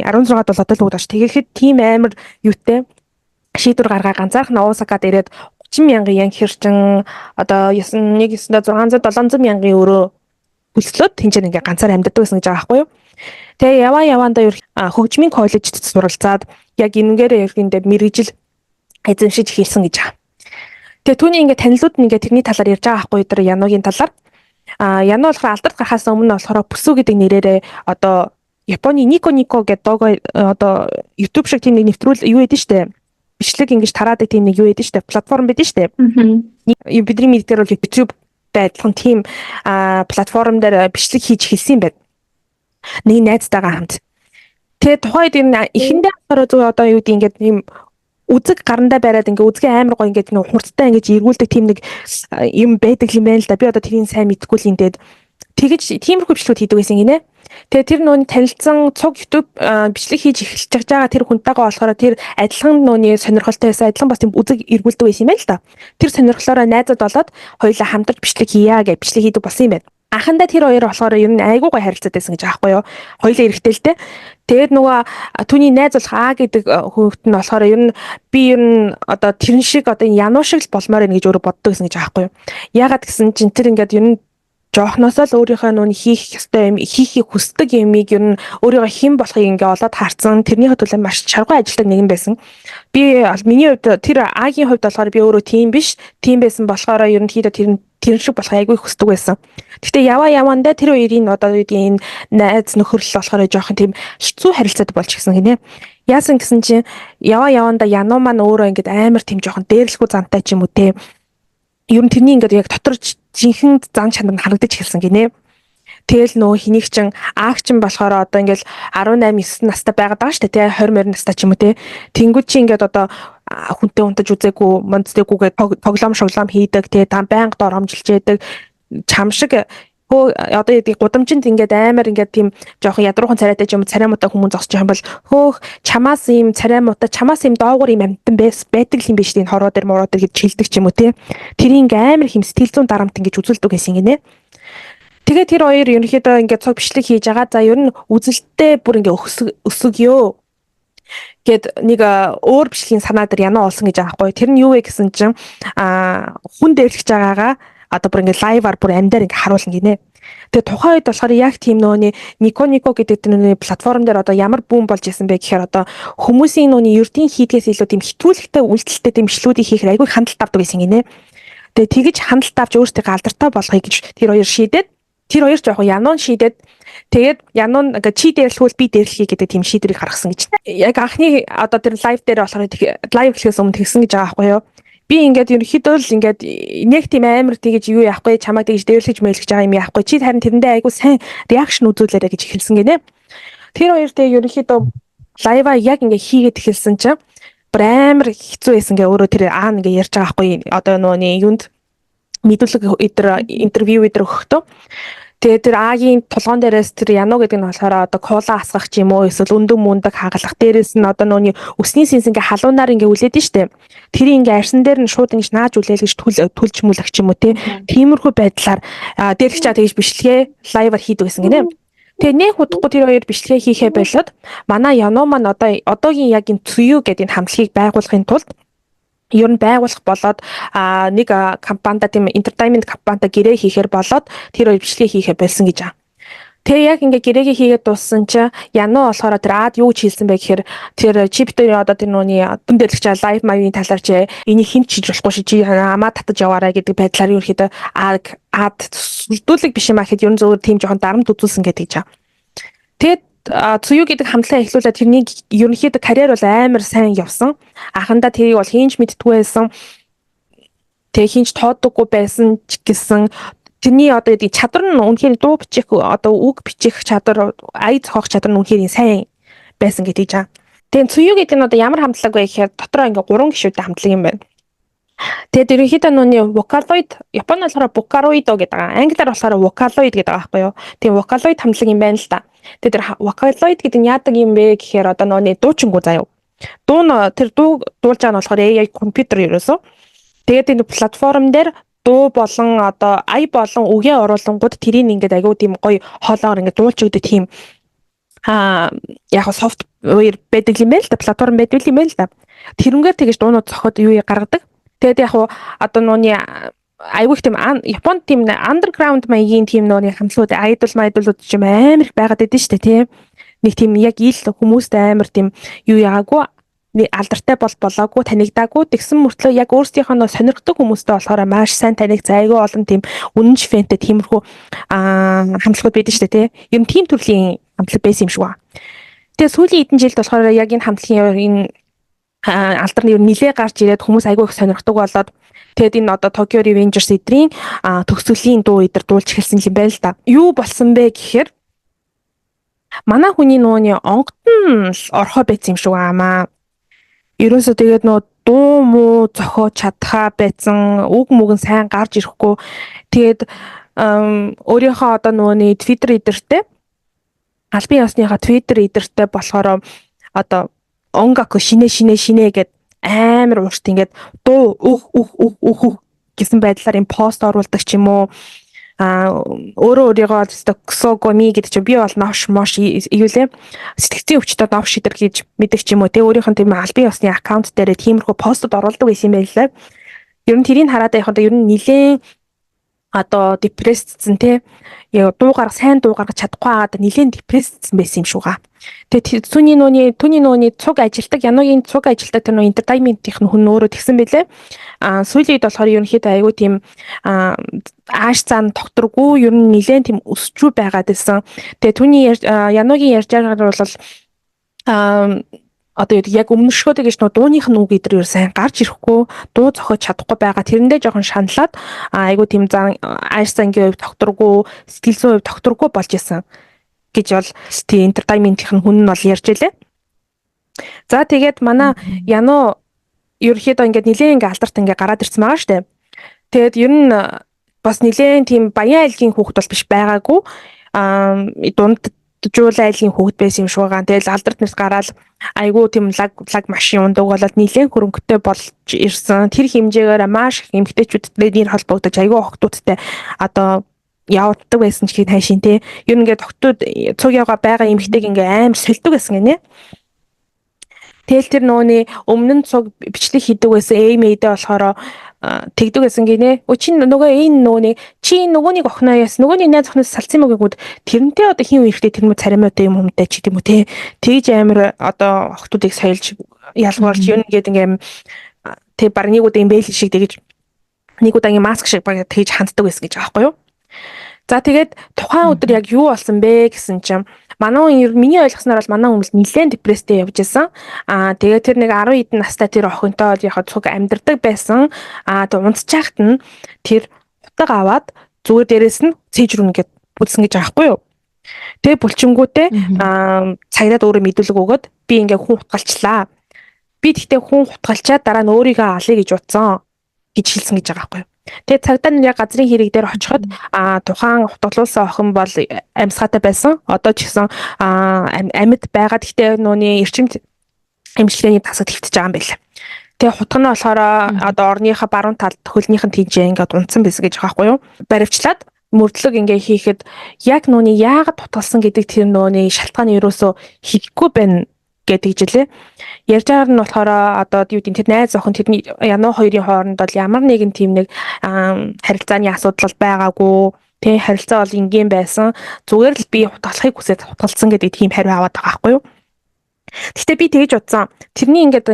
16 17 хүүхэд байгаа ш. Тэгэхэд тийм амар юутэй шийдвэр гаргаа ганцаархнаа Уусакад ирээд 30,000 yen хэрчэн одоо 900 600 700 мянган евро төлслөөд тэнцэн ингээ ганцаар амьдардаг байсан гэж байгаа байхгүй юу. Тэгээ яваандаа хөгжмийн коллежид суралцаад яг энэгээр ирэндээ мэрэгжил эзэмшиж хийсэн гэж байгаа. Тэгээ түүний ингээ танилуд нь ингээ тэрний талаар ярьж байгаа байхгүй юу Янугийн талаар. Яну болохоор алдарт гарахаас өмнө болохоор Пүсү гэдэг нэрээрээ одоо Японы Нико гэдэг одоо YouTube шиг тийм нэг нэвтрүүл юу гэдэг штэ. Бичлэг ингэж тараадаг тийм нэг юу гэдэг штэ. Платформ байдаг штэ. Бидний мэддгээр бол YouTube адилхан тийм платформ дээр бичлэг хийж хэлсэн юм байна. Нэг найзтайгаа хамт. Тэгээ тухайд энэ эхэндээ болохоор одоо юу гэдэг ингээд ийм үзэг гарандаа бариад ингээ үзгээ амар гоо ингээд нэг хурцтай ингэж эргүүлдэг тийм нэг юм байдаг юм байна л да. Би одоо тэрийг сайн мэдэхгүй л ингээд тэгэж тиймэрхүү бичлэгүүд хийдэг байсан гинэ. Тэгээ тэр нөөний танилцсан цуг YouTube бичлэг хийж эхэлж байгаа тэр хүнтэйгээ болохоор тэр адилхан нөөний сонирхолтой байсан адилхан бас тийм үзэг эргүүлдэг байсан юм байна л да. Тэр сонирхлоороо найзууд болоод хоёулаа хамтарч бичлэг хийя гэж бичлэг хийдэг болсон юм байна. Анхандаа тэр хоёр болохоор ер нь айгүй гой харилцаад байсан гэж аахгүй юу. Хоёулаа эрэхтэй л те. Тэгээд нөгөө түүний найз болох А гэдэг хүүхэд нь болохоор ер нь би ер нь одоо тэрэн шиг одоо Яну шиг л болмоор байна гэж өөрөө боддог гэсэн гэж аахгүй юу. Яагаад гэсэн чинь тэр ингээд ер нь жоохносоо л өөрийнхөө нүуний хийх ёстой юм хийхийг хүсдэг юмыг ер нь өөрийгөө хэн болохыг ингээ олоод харцсан тэрнийхээ төлөө маш чаргуу ажилладаг нэгэн байсан. Би миний хувьд тэр Агийн хувьд болохоор би өөрөө тийм биш. Тийм байсан болохоор ерөнхийдөө тэр шиг болох айгүй хүсдэг байсан. Гэхдээ явандаа тэр хоёрын одоо үеийн энэ найз нөхөрлөл болохоор жоохон тийм хэцүү харилцаад болж гисэн гинэ. Яасан гэсэн чинь явандаа Яну маань өөрөө ингээд амар тийм жоохон дээрлэхүү зантай ч юм уу те. Ер нь тэрний ингээд яг дотор жинхэнэ зан чанар нь харагдаж эхэлсэн гинэ. Тэгэл нөгөө хэнийг чин аагчин болохоор одоо ингээл 18 9 настай байгаад байгаа шүү дээ тий 20 настай ч юм уу тий. Тэнгүүд чи ингээд одоо хүнтэй унтаж үзээгүй монцдэггүйгээ тоглоом шоглоом хийдэг тий та байнга доромжилж яадаг чам шиг одоо яадаг гудамжинд ингээд амар ингээд тийм жоохон ядруухан царайтай ч юм царай муутай хүмүүс зогсож байгаа юм бол хөөх чамаас ийм царай муутай чамаас ийм доогуур ийм амтан байдаг юм биш тийм хороо дээр мороо дээр гэж хэлдэг ч юм уу тий. Тэрийг амар хэм сэтгэл зүйн дарамт ингэж үзүүлдэг гэсэн гинэ. Тэгээ тэр хоёр ерөнхийдөө ингээд цог бичлэг хийж байгаа. За ер нь үзэлттэй бүр ингээд өсөгөө гэд нэг өөр бичлэгийн санаа дээр Яну олсон гэж байгаа байхгүй. Тэр нь юу вэ гэсэн чинь хүн дээрлэж байгаагаа одоо бүр ингээд лайваар бүр амдаар ингээд харуулна гинэ. Тэгээ тухайн үед болохоор яг тийм нөөний Нико гэдэг нөөний платформ дээр одоо ямар бүүн болж исэн бэ гэхээр одоо хүмүүсийн нөөний ердийн хийдгээс илүү тийм хитүүлэгтэй үйлдэлтэй тийм бичлэгүүдийг хийхээр айгүй хандлт авдаг гэсэн гинэ. Тэгээ тэгэж хандлт авч өөртөө алдартай болохыг гэж тэр хоёр шийдээд тэр хоёр жоохон Янун шийдээд тэгээд Янун ингээ чи дээрлэхүүл би дээрлэхий гэдэг тийм шийдвэрийг гаргасан гэж. Яг анхны одоо тэр лайв дээр болохоор лайв эхлэхээс өмнө тэгсэн гэж байгаа байхгүй юу. Би ингээд ерөнхийдөө л ингээд нэг тийм амар тэгэж юу яахгүй чамаа тэгэж дээрлэж мэйлгэж байгаа юм яахгүй чи харин тэрэндээ айгу сайн реакшн үзүүлээрэ гэж хэлсэн гинэ. Тэр хоёр дээр ерөнхийдөө лайва яг ингээ хийгээд эхэлсэн чинь бүр амар хэцүү байсан гээ өөрөө тэр ингээ ярьж байгаа байхгүй одоо нөөний юунд мэдүүлэг интервью өгөхдөө тэгээ тэр Агийн тулгоон дээрээс тэр Яну гэдэг нь болохоор одоо кола асгах ч юм уу эсвэл өндөг мөндөг хагалах дээрээс нь одоо нөөний өсний сэнс ингээ халуунаар ингээ үлээд нь штэ тэр ингээ арьсан дээр нь шууд ингээ нааж үлээл гэж түлж мүлэх ч юм уу тиймэрхүү байдлаар дээрлэгч чаа тэгж бичлэгээ лайваар хийдэг гэсэн гинэ. Тэгээ нэг удахгүй тэр хоёр бичлэгээ хийхээ болоод манай Яну маань одоогийн яг энэ Цую гэдэг энэ хамтлагийг байгуулахын тулд ер нь байгуулах болоод нэг компанида тийм entertainment компанида гэрээ хийхээр болоод тэр хоёр бичлэгээ хийхээ болсон гэж байгаа. Тэгээ яг ингээ гэрээгээ хийгээд дууссан чинь Яну болохоор тэр ад юу гэж хэлсэн бэ гэхээр тэр чип дээр одоо тэр нууны дүндэлгч лайв маягийн талаар чи энийг хинч хийж болохгүй чи амаа татаж яваарай гэдэг байдлаар ерөөхдөө ад сүлдүүлэг биш юм а гэхэд ер нь зөвөр тийм жоохон дарамт үзүүлсэн гэдэг жаа. Тэгээд Цуюу гэдэг хамтлагаа эхлүүлээд тэрний ерөнхийдөө карьер бол амар сайн явсан. Анхандаа тэрийг бол хийнч мэдтгүй байсан. Тэгээ хийнч тооддоггүй байсан ч гэсэн тэрний одоо гэдэг чадвар нь үнэхээр дуу бичих одоо үг бичих чадвар, ая зохиох чадвар нь үнэхээр сайн байсан гэдэг жаа. Тэгээ цуюу гэдэг нь одоо ямар хамтлаг вэ гэхээр дотроо ингээ 3 гишүүтэй хамтлаг юм байна. Тэгээд ерөнхийдөө нүуний Vocaloid, Японы болохоор Vocaloid гэдэг байгаа. Англиар болохоор Vocaloid гэдэг байгаа байхгүй юу? Тэгээ Vocaloid хамтлаг юм байна л да. Тэгээд тэр Vocaloid гэдэг нь яадаг юм бэ гэхээр одоо нүуний дуучингүү заяа. Дуу нь тэр дуу дуулж байгаа нь болохоор AI компьютер ерөөсөө. Тэгээд энэ платформ дээр дуу болон одоо ая болон үгээ оруулангууд тэрийг ингээд айгүй тийм гоё хоолоор ингээд дуулж өгдөг тийм яг софтвер байдаг юм байл та, платформ байдаг юм байл та. Тэрнгээр тэгэж дуунууд зохиод юу гаргадаг. Тэгээд яг одоо нүуний айгүйх тийм Японд тийм underground маягийн тийм нүуний хамтлагууд айдолууд ч юм амар их байгаад байдаг шүү дээ тийм. Нэг тийм яг ил хүмүүстэй амар тийм юу яагаагүй алдартай болоогүй танигдаагүй тэгсэн мөртлөө яг өөрсдийнхөө сонирхдаг хүмүүстэй болохоор маш сайн танигдсан айгүй олон тийм үнэнч фэнтэй тиймэрхүү хамтлагууд байдаг шүү дээ тийм. Ер нь тийм төрлийн хамтлаг байсан юм шиг ба. Тэгээ сүүлийн хэдэн жилд болохоор яг энэ хамтлагийн энэ алдар нь ер нь нилээ гарч ирээд хүмүүс айгүй их сонирхдаг болоод тэгээд энэ одоо Tokyo Revengers эдрийн төгсгөлийн дуу эдэр дуулж эхэлсэн юм байна л да. Юу болсон бэ гэхээр манай хүний нууны онгот нь орхоо байсан юм шиг аамаа. Ерөөсөө тэгээд дуу муу зохиож чадхаа байсан, үг мүгэн сайн гарч ирэхгүй. Тэгээд өөрийнхөө одоо нууны Twitter эдэртэй албан ёсныхаа Twitter эдэртэй болохоор одоо онгаку шинэ гэд амар уурт ингээд дуу гэсэн байдлаар юм пост оруулдаг ч юм уу өөрийгөө ксогоми гэдэг чинь би бол новш мош июлээ сэтгцийн өвчтөд новш идэр гэж мэддэг ч юм уу те өөрийнх нь тийм албан ёсны аккаунт дээр тиймэрхүү постод оруулдаг байсан юм байлаа. Ер нь тэрийг хараад байхад ер нь нилээн одоо депрессцэн те сайн дуу гаргаж чадахгүй хагаад нилээн депрессцэн байсан юм шүүга. Тэгээд түүний нууны цуг ажилтдаг Яногийн цуг ажилтдаг тэр нөө entertainment-ийн хүн өөрөө тэгсэн байлээ. Сүүлийн үед болохоор ерөнхийдөө айгүй тийм ааш цаана докторгүй ер нь нилээн тийм өсчүү байгаад байсан. Тэгээд түүний Яногийн ярьж байгаагаар бол одоо яг өмнөшгөөд гэж дууных нь үг идэр сайн гарч ирэхгүй дуу зохиож чадахгүй байгаа тэрэндээ жоохон шаналаад айгу тийм ааш цангийн хувьд докторгүй сэтгэл зүйн хувьд докторгүй болж исэн гэж бол тийм entertainment-ийн хүн нь бол ярьж илээ. За тэгээд манай Яно ерөөхдөө ингээд нилээн ингээд алдарт ингээд гараад ирсэн байгаа штэ. Тэгээд ер нь бас нилээн тийм баян айлгийн хүүхэд бол биш байгаагүй дунд жуул айлгийн хүүхэд байсан юм шиг байгаа. Тэгэл алдарт нэрс гараад айгүй тийм лаг машин ундаг болоод нилээн хөрөнгөтэй болж ирсэн. Тэр хэмжээгээр маш их эмэгтэйчүүдтэй нэр холбогдож айгүй охтуудтай одоо явагддаг байсан ч гэхэд хайшин те. Ер нь ингээд охтууд цуг яваа байгаа эмэгтэйг ингээ амар сэлдэг байсан гинэ. Тэгэл тэр нөөний өмнө нь цуг бичлэг хийдэг байсан эймэйдээ болохоор тэгдэг байсан гинэ. Чи нөгөөнийг охиноо яс нөгөөний найз охиноос салцсан юм гээгүүд тэрнтэй одоо хин үерхтэй тэр мө царимаатай юм хүмтэй ч гэдэм үү те. Тэгж амар одоо охтуудыг соёлж ялгуулж юу нэгэд ингээм тэг баг нэг удаа имэйл шиг тэгж нэг удаагийн маск шиг баг тэгж ханддаг байсан гэж байгаа байхгүй юу. За тэгээд тухайн өдөр яг юу болсон бэ гэсэн чинь миний ойлгосноор бол манай хүмүүс нэлээд депресстэй явж исэн. Тэгээд тэр нэг 10 хэдэн настай тэр охинтой яг цуг амьдардаг байсан. Тэг унтчихагт нь тэр утга аваад зүгээр дээрээс нь цээжрүүн гэд бүдсэн гэж байгаа байхгүй юу. Тэгээ булчингүүтээ цагираад өөрөө мэдүүлэг өгөөд би ингээ хүн хутгалчлаа. Би тэгтээ хүн хутгалчаад дараа нь өөрийгөө алъя гэж утсан гэж хэлсэн гэж байгаа байхгүй юу. Тэгээ цагдаа нар яг газрын хэрэг дээр очиход тухайн хутгалуулсан охин бол амьсгаатай байсан. Одоо ч гэсэн амьд байгаа. Гэхдээ нууны эрчимд эмчилгээний тасаг твтэж байгаа юм байна. Тэгээ хутга нь болохоор одоо орныхаа баруун талд хөлнийх нь тийжээ ингээд унтсан байсан гэж байгаа байхгүй юу. Баривчлаад мөрдлөг ингээ хийхэд яг нууны яагаад хутгалсан гэдэг тэр нууны шалтгааны ерөөсөө хийхгүй байна гэдэг жилээ. Ярьж байгаа нь болохоор одоо юу гэдэг тэр найз охин тэрний Яно хоёрын хооронд бол ямар нэгэн тийм нэг харилцааны асуудал байгаагүй. Тэ харилцаа бол ингийн байсан. Зүгээр л би хутгалахыг хүсээд хутгалсан гэдэг тийм хариу аваад байгаа байхгүй юу. Гэхдээ би тэгж утсан. Тэрний ингээд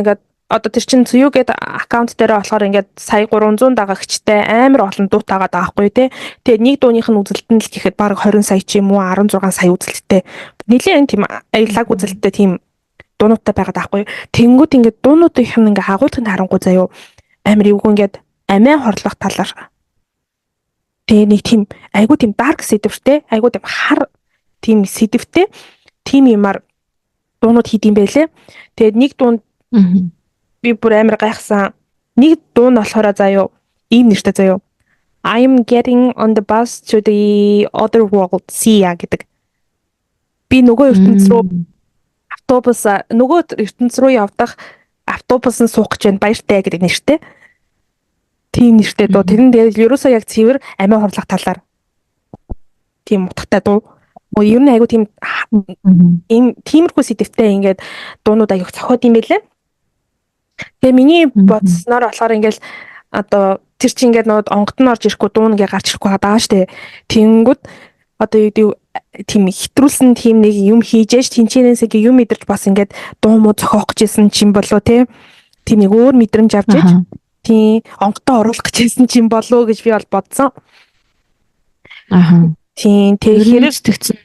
одоо тэр чин Цэю гэдэг аккаунт дээр болохоор ингээд сая 300 дагагчтай амар олон дуу тагаад байгаа хгүй тий. Тэгээд нэг дууных нь үзэлт нь л гэхэд баг 20 сая ч юм уу 16 сая үзэлттэй. Нилийн тийм аялаг үзэлттэй тийм дуунуудтай байгаад байгаа хгүй. Тэнгүүд ингээд дуунуудынх нь ингээд агуулгыг харангуй заяо амар эвгүй ингээд амиа хорлох талаар. Тэгээ нэг тийм айгуу тийм dark сэдвэртэй, айгуу тийм хар тийм сэдвтэй тийм юмар дуунууд хийдэм байлээ. Тэгээд нэг дуун би бүр амар гайхсан. Нэг дуу нь болохоор заяо ийм нэртэй заяо. I'm getting on the bus to the other world Sia гэдэг. Би нөгөө ертөнц рүү нөгөө ертөнц рүү явдах автобусын суух гэж байна баяртай гэдэг нэртэй. Тийм нэртэй дуу. Тэрэн дээр ерөөсөө яг цэвэр амиа хорлох талаар тийм утгатай дуу. Ер нь айгу тийм ийм тиймэрхүү сэдвтэй ингээд дуунууд аяг зохиод юм байлээ. Тэгээ миний бодсноор болохоор ингээл одоо тэр чинь ингээд нууд онгод нь орж ирэхгүй дуун ингээ гарч ирэхгүй байгаа штэ. Тэнгүүд одоо юу тийм хэтрүүлсэн тийм нэг юм хийжээш тэнчэнээс юм мэдэрч бас ингээд дуу муу зохиох гэжсэн чинь болоо те. Тийм нэг өөр мэдрэмж авч иж тийм онгодоо оруулах гэжсэн чинь болоо гэж би бол бодсон. Тийм тэгэхээр сэтгцэн.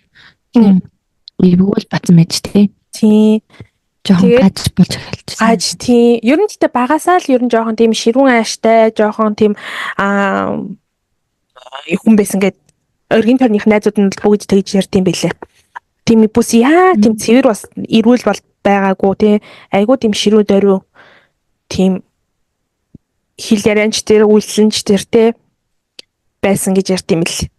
Ивгүүл батсан байж те. Тийм жоохон гаж болж эхэлж байна. Гаж тийм. Ер нь гэхдээ багасаа л ер нь жоохон тийм ширүүн ааштай, жоохон тийм хүн байсан гэд өргөн төрнийх найзууд нь бүгд тэгж ярьдсан байлээ. Тийм бүс яа тийм цэвэр бас ирүүл бол байгаагүй тий. Айгуу тийм ширүү дөрөө тийм хил ярианч тэр үйлсэнч тэр тий байсан гэж ярьдсан юм л.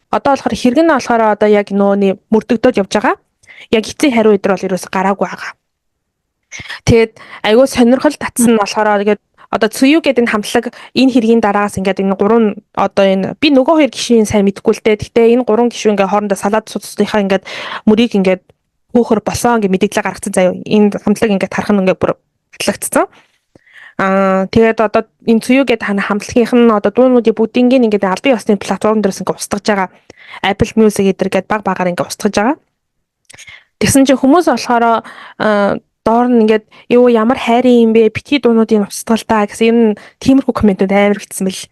Одоо болохоор хэрэг нь болохоор одоо яг нөөний мөрдөгдөд явж байгаа. Яг эцсийн хариу өдөр бол ерөөсө гараагүй байгаа. Тэгээд айгүй сонирхол татсан нь болохоор тэгээд одоо Цэю гэдэг энэ хамтлаг энэ хэргийн дараагаас ингээд энэ гурван одоо энэ би нөгөө хоёр гишүүн сайн мэдэхгүй л дээ. Гэхдээ энэ гурван гишүүн ингээд хоорондоо салаад цуцсныхаа ингээд мөрийг ингээд хөөхөр болсон ингээд мэдээлэл гаргацсан заяа. Энэ хамтлаг ингээд харах нь ингээд бүр батлагдсан. Тэгээд одоо энэ Цэю гэдэг хамтлагийнх нь одоо дуунуудын бүгднийг ингээд албан ёсны платформ дээрээс ингээд устгаж байгаа. Apple Music гэдэг баг багаар ингээд устгаж байгаа. Тэгсэн чинь хүмүүс болохоор доор нь ингээд юу ямар хайрын юм бэ? Бити дуунуудын устгал та гэсэн энэ тиймэрхүү комментүүд амар бичсэн бэл.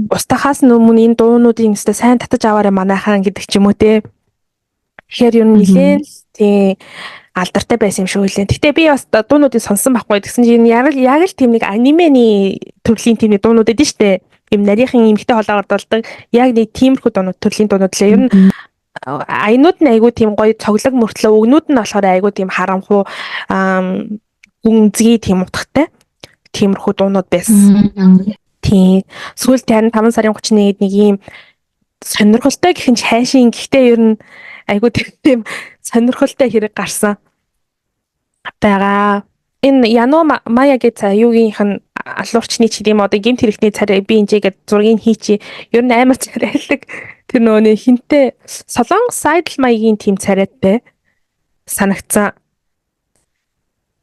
Устгахаас өмнө энэ дуунуудын өстө сайн татаж аваарай манайхан гэдэг ч юм уу те. Тэгэхээр юу нэлээд тий алдартай байсан юм шүү лээ. Гэтэ би бас дуунуудыг сонсон байхгүй гэсэн чинь яг л тийм нэг анимений төрлийн тийм нэг дуунууд эдэн штэ. Им нарийнхан эмхтэй холоогоор дулдаг яг нэг тиймэрхүү дуунууд төрлийн дуунууд лээ. Ер нь аянууд нь айгуу тийм гоё цоглог мөртлөө өгнүүд нь болохоор айгуу тийм харамхуу гүнзгий тийм утгатай тиймэрхүү дуунууд байсан. Тийм сүүлд 5 сарын 31-нд нэг ийм сонирхолтой гэх нь хайшин гэхдээ ер нь айгуу тийм сонирхолтой хэрэг гарсан байгаа. Энэ Яно Мая гэж юугийнх нь алуурчны ч гэдэм одоо гэмт хэрэгтний царай би энэ гээд зургийг хийчи. Ер нь амар царайлаг тэр нөөний хинтээ Солон Сайдл маягийн тим царайтай санагцсан.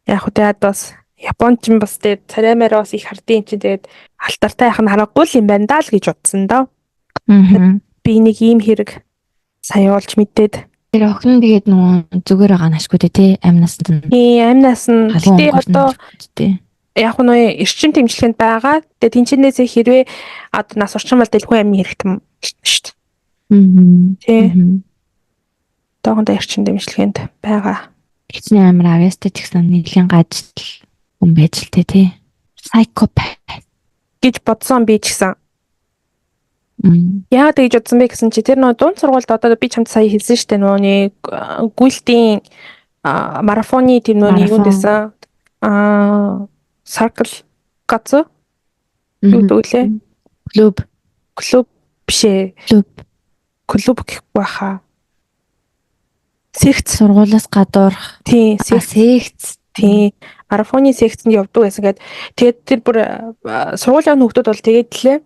Яг хөтээд бас Японч бас тэгээд цараймаараа бас их хардын чинь тэгээд алтартай яхах нь харахгүй л юм байна даа л гэж бодсон доо. Би нэг ийм хэрэг сая олж мэдээд тэр охин тэгээд нөгөө зүгээр байгаа нашгүй тий амнаас нь. Амнаас нь гэтээ одоо яг нь эрчим тэмцлэгэнд байгаа. Тэгээд тэнцэнээс хэрвээ одоо нас орчин бол дэлгүүр амийн хэрэгтэн шүү дээ. Тий. Тоогондоо эрчим тэмцлэгэнд байгаа. Хичнээн амар авьяастай ч гэсэн нэлийн гажил хүн байж л тий. Psychopath гэж бодсон би ч гэсэн. Яагаад гэж бодсон бэ гэсэн чи тэр нөө дунд сургуульд одоо би чамд сая хэлсэн шүү дээ нөөний гүйлтийн марафоны тийм нөөний юу дэсэн circle гацаа юу дүүлээ клуб бишээ клуб гэхгүй баха секц сургуулиас гадуурх тий секц тий марафоны секцэнд явдаг байсан тэгээд тэр бүр сургуулийн хүүхдүүд бол тэгээд лээ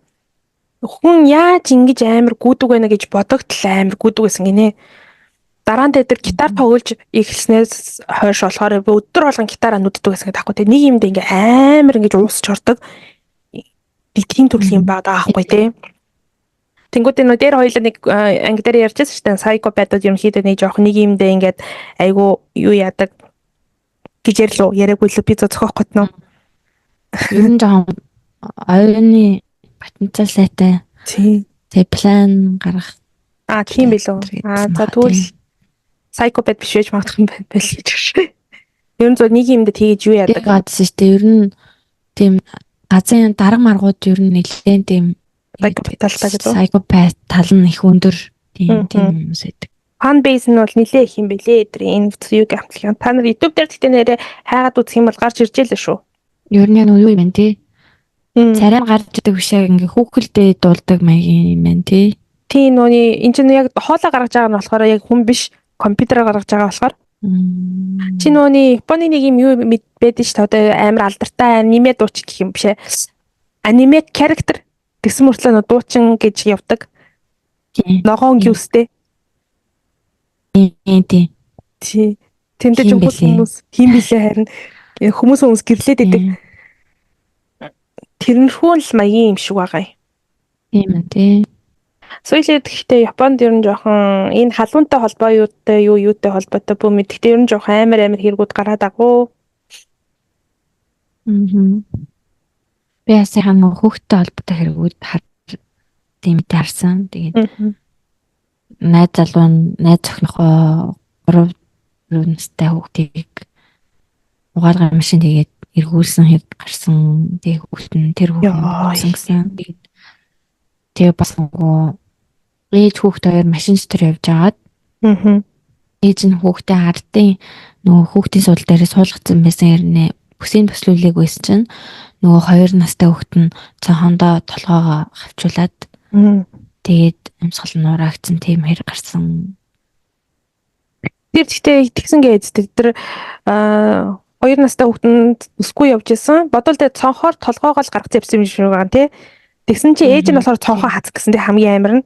хүн яаж ингэж амар гүйдэг байна гэж бодогдол амар гүйдэг байсан гинэ. Дараа нь тэр гитар тоглож эхэлснээс хойш болохоор өдөр болгон гитараа нүддэг байсан гэдэг аахгүй. Нэг юмд ингээ амар ингэж уусч ордог. Би тийм төрлийн юм байгаа аахгүй те. Тэнгүүд энэ дээр хоёул нэг анги дээр ярьчихсан шүү дээ. Psychopath-ууд ерөнхийдөө нэг жоох нэг юмдээ ингээд айгу юу яадаг. гэж ярьлаа. Яриаггүй л би зохиох гот нөө. Ер нь жоохон оюуны потенциал сайтай. Тийм. Тэгээ план гаргах. Тийм билүү. За тэгвэл psychopath биш байж магадгүй юм байна байл гэж байна. Ер нь зөв нэг юмд тэгэж юу яадаг. Гадсан шүү дээ. Ер нь тийм газрын дарга маргууд ер нь нэлээд тийм psychopath тал нь их өндөр тийм хүмүүс байдаг. Fan base нь бол нэлээ их юм бэлээ. Энэ юуг амтлах. Та нар YouTube дээр тэгтээ нэрээ хайгаад үзэх юм бол гарч ирж л шүү. Ер нь юу юм тий? Царай гарч идэг бишээ ингээ хүүхэлдээ дуулдаг маягийн юм байна тий. Тийм нөөний энэ чинь яг хоолоо гаргаж байгаа нь болохоор яг хүн биш компьютераар гаргаж байгаа болохоор. Чи нөөний Японы нэг юм юу байдаг ш одоо амар алдартай аниме дуучин гэх юм бишээ. Аниме character гэсэн мөртлөө нөө дуучин гэж явдаг. Ногоон гюстэй. Тий. Тэмдэж хүмүүс хин билээ харин хүмүүс гэрлээд идэг. Тэрнэрхүү л маягийн юм шиг байгаа юм. Тийм үү тий. Соёлын гэхдээ Японд ер нь жоохон энэ халуунтай холбоо юутай холбоотой бүү мэд. Гэхдээ ер нь жоохон амар хэрэгүүд гараад агуу. Би ясаа нэг хүүхдтэй холбоотой хэрэгүүд тиймтэй харсан. Тэгээд найз залуу найз охинохоо 3 настай хүүхдийг угаалгын машин тэгээд эргүүлсэн хэд гарсан. Тэгээд хүүхд нь тэр хүүхдийн гэсэн. Тэгээд бас нөгөө ээж хүүхд хоёр машин дотор явж агаад ээж нь хүүхдээ хардын нөгөө хүүхдийн суудал дээр суулгацсан байсан хэрнээ бүсийн төслүүлээг байсан чинь нөгөө 2 настай хүүхд нь цонхондоо толгоогоо хавчуулаад тэгээд амьсгал нуураагцсан тийм хэрэг гарсан. Тэр гэхдээ тэгсэн гээдтэй тэр 2 настай хүүхдэнд өсгүй явж исэн. Бодвол тэгээд цонхоор толгоогоо л гаргацсан юм шиг байгаа тий. Тэгсэн чи ээж нь болохоор цонхоо хацх гэсэн тий хамгийн амар нь.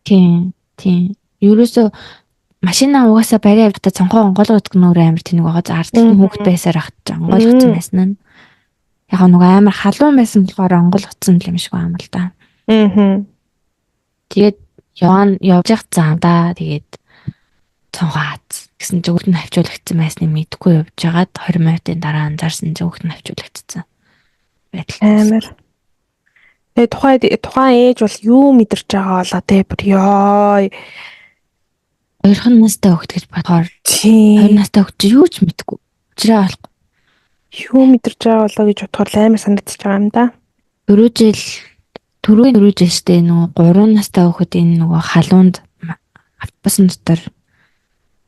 Тийм. Ерөөсө машина угаасаа барай явахдаа цонхоо онгойлгох нөр амар тэнэг байгаа. Ардсан хүүхд байсаар ахт онгойлгоцсон байсан нь. Яг нөгөө амар халуун байсан болохоор онгойлгоцсон юм шиг байна л да. Тэгээд явж явах заамдаа тэгээд цонхоо хац гэсэн зүгт нь хавчуулагдсан байсныг мэдэхгүй явж байгаад 20 минутын дараа анзаарсан зүгт нь хавчуулагдсан. Амар. Тэгээ тухайн ээж бол юу мэдэрч байгаа болоо те бүр ёо. 2 настай хүүхэд гэж бодохоор 2 настай хүүхэд юу ч мэдэхгүй. Учраа болохгүй. Юу мэдэрч байгаа болоо гэж бодохоор амар санагдчихж байгаа юм да. Түрүүн штэ нөгөө 3 настай хүүхэд энэ нөгөө халуунд автобусын дотор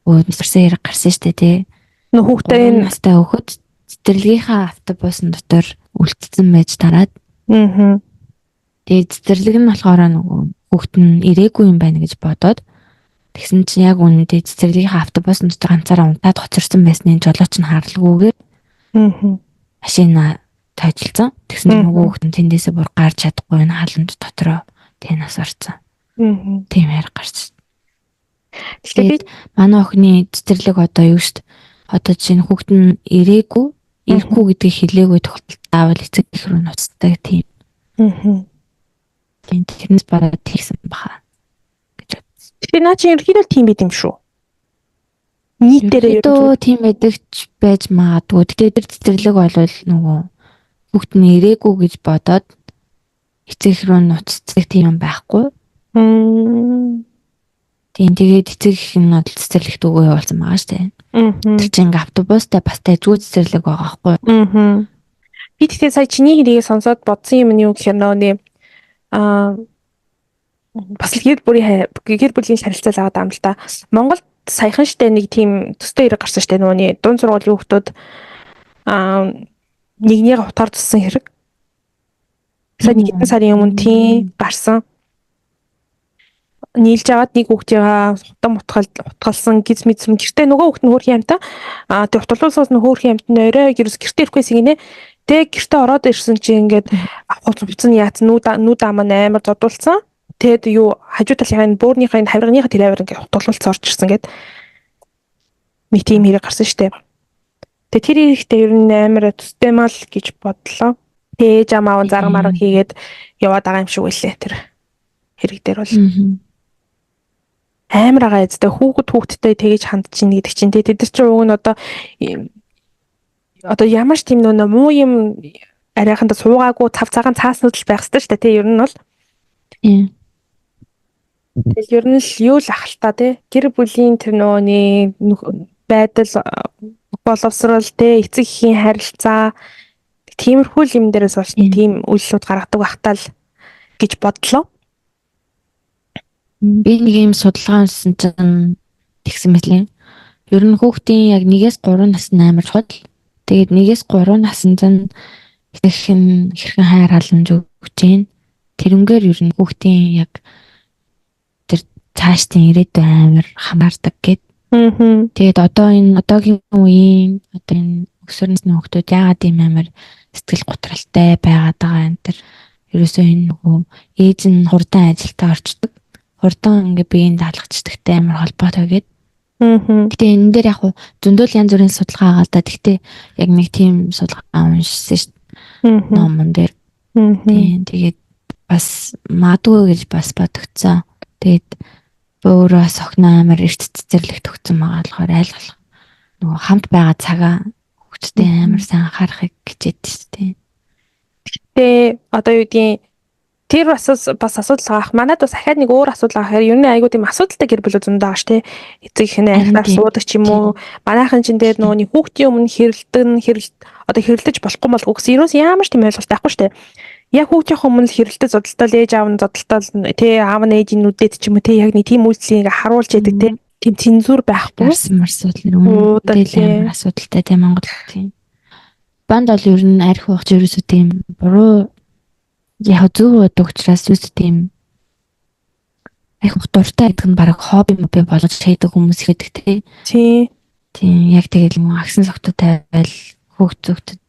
нэрсэн хэрэг гарсан штэ тий. Нөгөө хүүхдээ энэ настай хүүхэд цэцэрлэгийнхаа автобусын дотор үлдсэн байж тараад. Тэгээд цэцэрлэг нь болохоор нөгөө хүүхэд нь ирээгүй юм байна гэж бодоод тэгсэн чинь яг үнэндээ цэцэрлэгийнхаа автобусын дотор ганцаараа унтаад хоцорсон байсныг жолооч нь харалгүйгээр машина тойжилсан. Тэгсэн чинь нөгөө хүүхэд нь тэндээсээ бүр гарч чадахгүй энэ халанд дотроо тэнэс орсон. Тийм хэрэг гарсан. Тэгээд манай охины цэцэрлэг одоо юу штт одоо чинь хүүхэд нь ирээгүй гэдгийг хэлээгүй тохиолдолд заавал эцэг их рүү нуцдаг тийм. Тэрнээс бараад хэлсэн баха гэж бодсон. Тэгэхээр наа чи ерөнхийдөө тийм байд юм шүү. Нийтээрээ ерөнхийдөө тийм байдагч байж магадгүй. Тэгээд тэр цэцэрлэг бол нөгөө хүүхэд нь ирээгүй гэж бодоод эцэг рүү нуцдаг тийм юм байхгүй. Тийм тэгээд эцэг их нь бол цэцэрлэгт өгөө явуулсан байгаа штэ. Тэр чинь ингээ автобустай бас тайзгүй цэцэрлэг байгаа байхгүй. Би тэгтээ сая чиний хэрийг сонсоод бодсон юм нь юу гэхээр нөөний бас л гэр бүлийн харилцаа заагаад байгаа юм л да. Монголд саяхан штэ нэг тийм төстэй хэрэг гарсан штэ нөөний дунд сургуулийн хүүхдүүд нэгнийг утгаар туссан хэрэг. Сая нэг хэдэн сарын өмнө тийм гарсан. Нийлж аваад нэг хүүхдийн хутам утгалсан гиз мэдсэн гэртээ нөгөө хүүхд нь хөөрхөн юмтай. Тэг утгалуулсаас нь хөөрхөн юмт нь орой гэрээс гэртээ ирэхгүйс гинэ. Тэг гэртээ ороод ирсэн чинь ингээд авах бицэн яатсан нүд амаа амар зодуулсан. Тэгэд юу хажуу талынхаа бөөрнийхээ хавирганыхаа тэр авир ингээд утгалуулсан орж ирсэн гэд. Нэг тийм хэрэг гарсан штэ. Тэг тэр хэрэгтэй ер нь амар төстэй мал гэж бодлоо. Тээж амаа зарга марга хийгээд яваад байгаа юм шиг үлээ тэр хэрэг дээр бол. Амар байгаа эзтэй хүүхдтэй тэгэж хандж ийн гэдэг чинь тэд нар чинь уг нь одоо одоо ямар ч тийм нөө муу юм арайхандаа суугаагүй цав цагаан цааснууд л байх хэрэгтэй шүү дээ тий ер нь бол. Тийм. Тэгэл ер нь л юу л ах л та тий гэр бүлийн тэр нөгөөний байдал боловсрол тий эцэг эхийн харилцаа тиймэрхүү юм дээрээс болж тийм үйлслүүд гаргадаг байхтаа л гэж бодлоо. Би нэг юм судалгаа уншсан чинь тэгсэн мэтлээ. Ер нь хүүхдийн яг 1-3 насны амар чухал. Тэгээд 1-3 наснд нь хэрхэн хайр халамж өгч जैन. Тэрнгээр ер нь хүүхдийн яг тэр цаашдын ирээдүйн амар хамаардаг гэд. Тэгээд одоо энэ одоогийн үеийн одоо энэ өсвөр насны хүүхдүүд яагаад ийм амар сэтгэл готролтой байгаад байгаа энэ тэр ерөөсөө энэ нөгөө ээж нь хурдан ажилдаа орчдөг. Хурдан ингээ биеийн даалгачдагтай амар холбоотой гэд. Гэтэ энэ дээр яг зөндөл янз бүрийн судалгаа байгаа л да. Гэхдээ яг нэг тийм судалгаа уншсан шүү дээ. Номон дээр. Тэгээд бас магадгүй гэж бас бодогцсон. Тэгээд өөрөө сохно амар эрт цэцэрлэг төгсөн байгаа болохоор аль болох нөгөө хамт байгаа цагаа хүүхдтэй амар сайн анхаарахыг хичээдэг шүү дээ. Гэтэ одоо юу гэдгийг тэр бас асуудал байгаа. Манайд бас ахаад нэг өөр асуудал байгаа. Ер нь айгуу тийм асуудалтай гэр бүл зөндөө байгаа штэ. Эцэг их найхнаар суудаг ч юм уу. Манайхан ч дээр нөгөөний хүүхдийн өмнө хэрэлдэж болохгүй болгүй гэсэн. Ерөөс ямар ч тийм ойлголт байхгүй штэ. Яг хүүхдийн өмнө хэрэлдэж зодтолтол ээж аав нь зодтолтол тий аав нь ээжийн нүдэд ч юм уу тий яг нэг тийм үйлслийг харуулж яадаг тий. Тийм цензур байхгүй. Асуудал амар асуудалтай тий Монгол тий. Банд бол ер нь арх байх ерөөсөө тийм буруу яг зөв бодог учраас үс тийм их дуртай гэдэг нь баг хобби болгож хийдэг хүмүүс ихэдэг тий. Тийм яг тэгэл агсан согтуу тавиал хүүхдүүд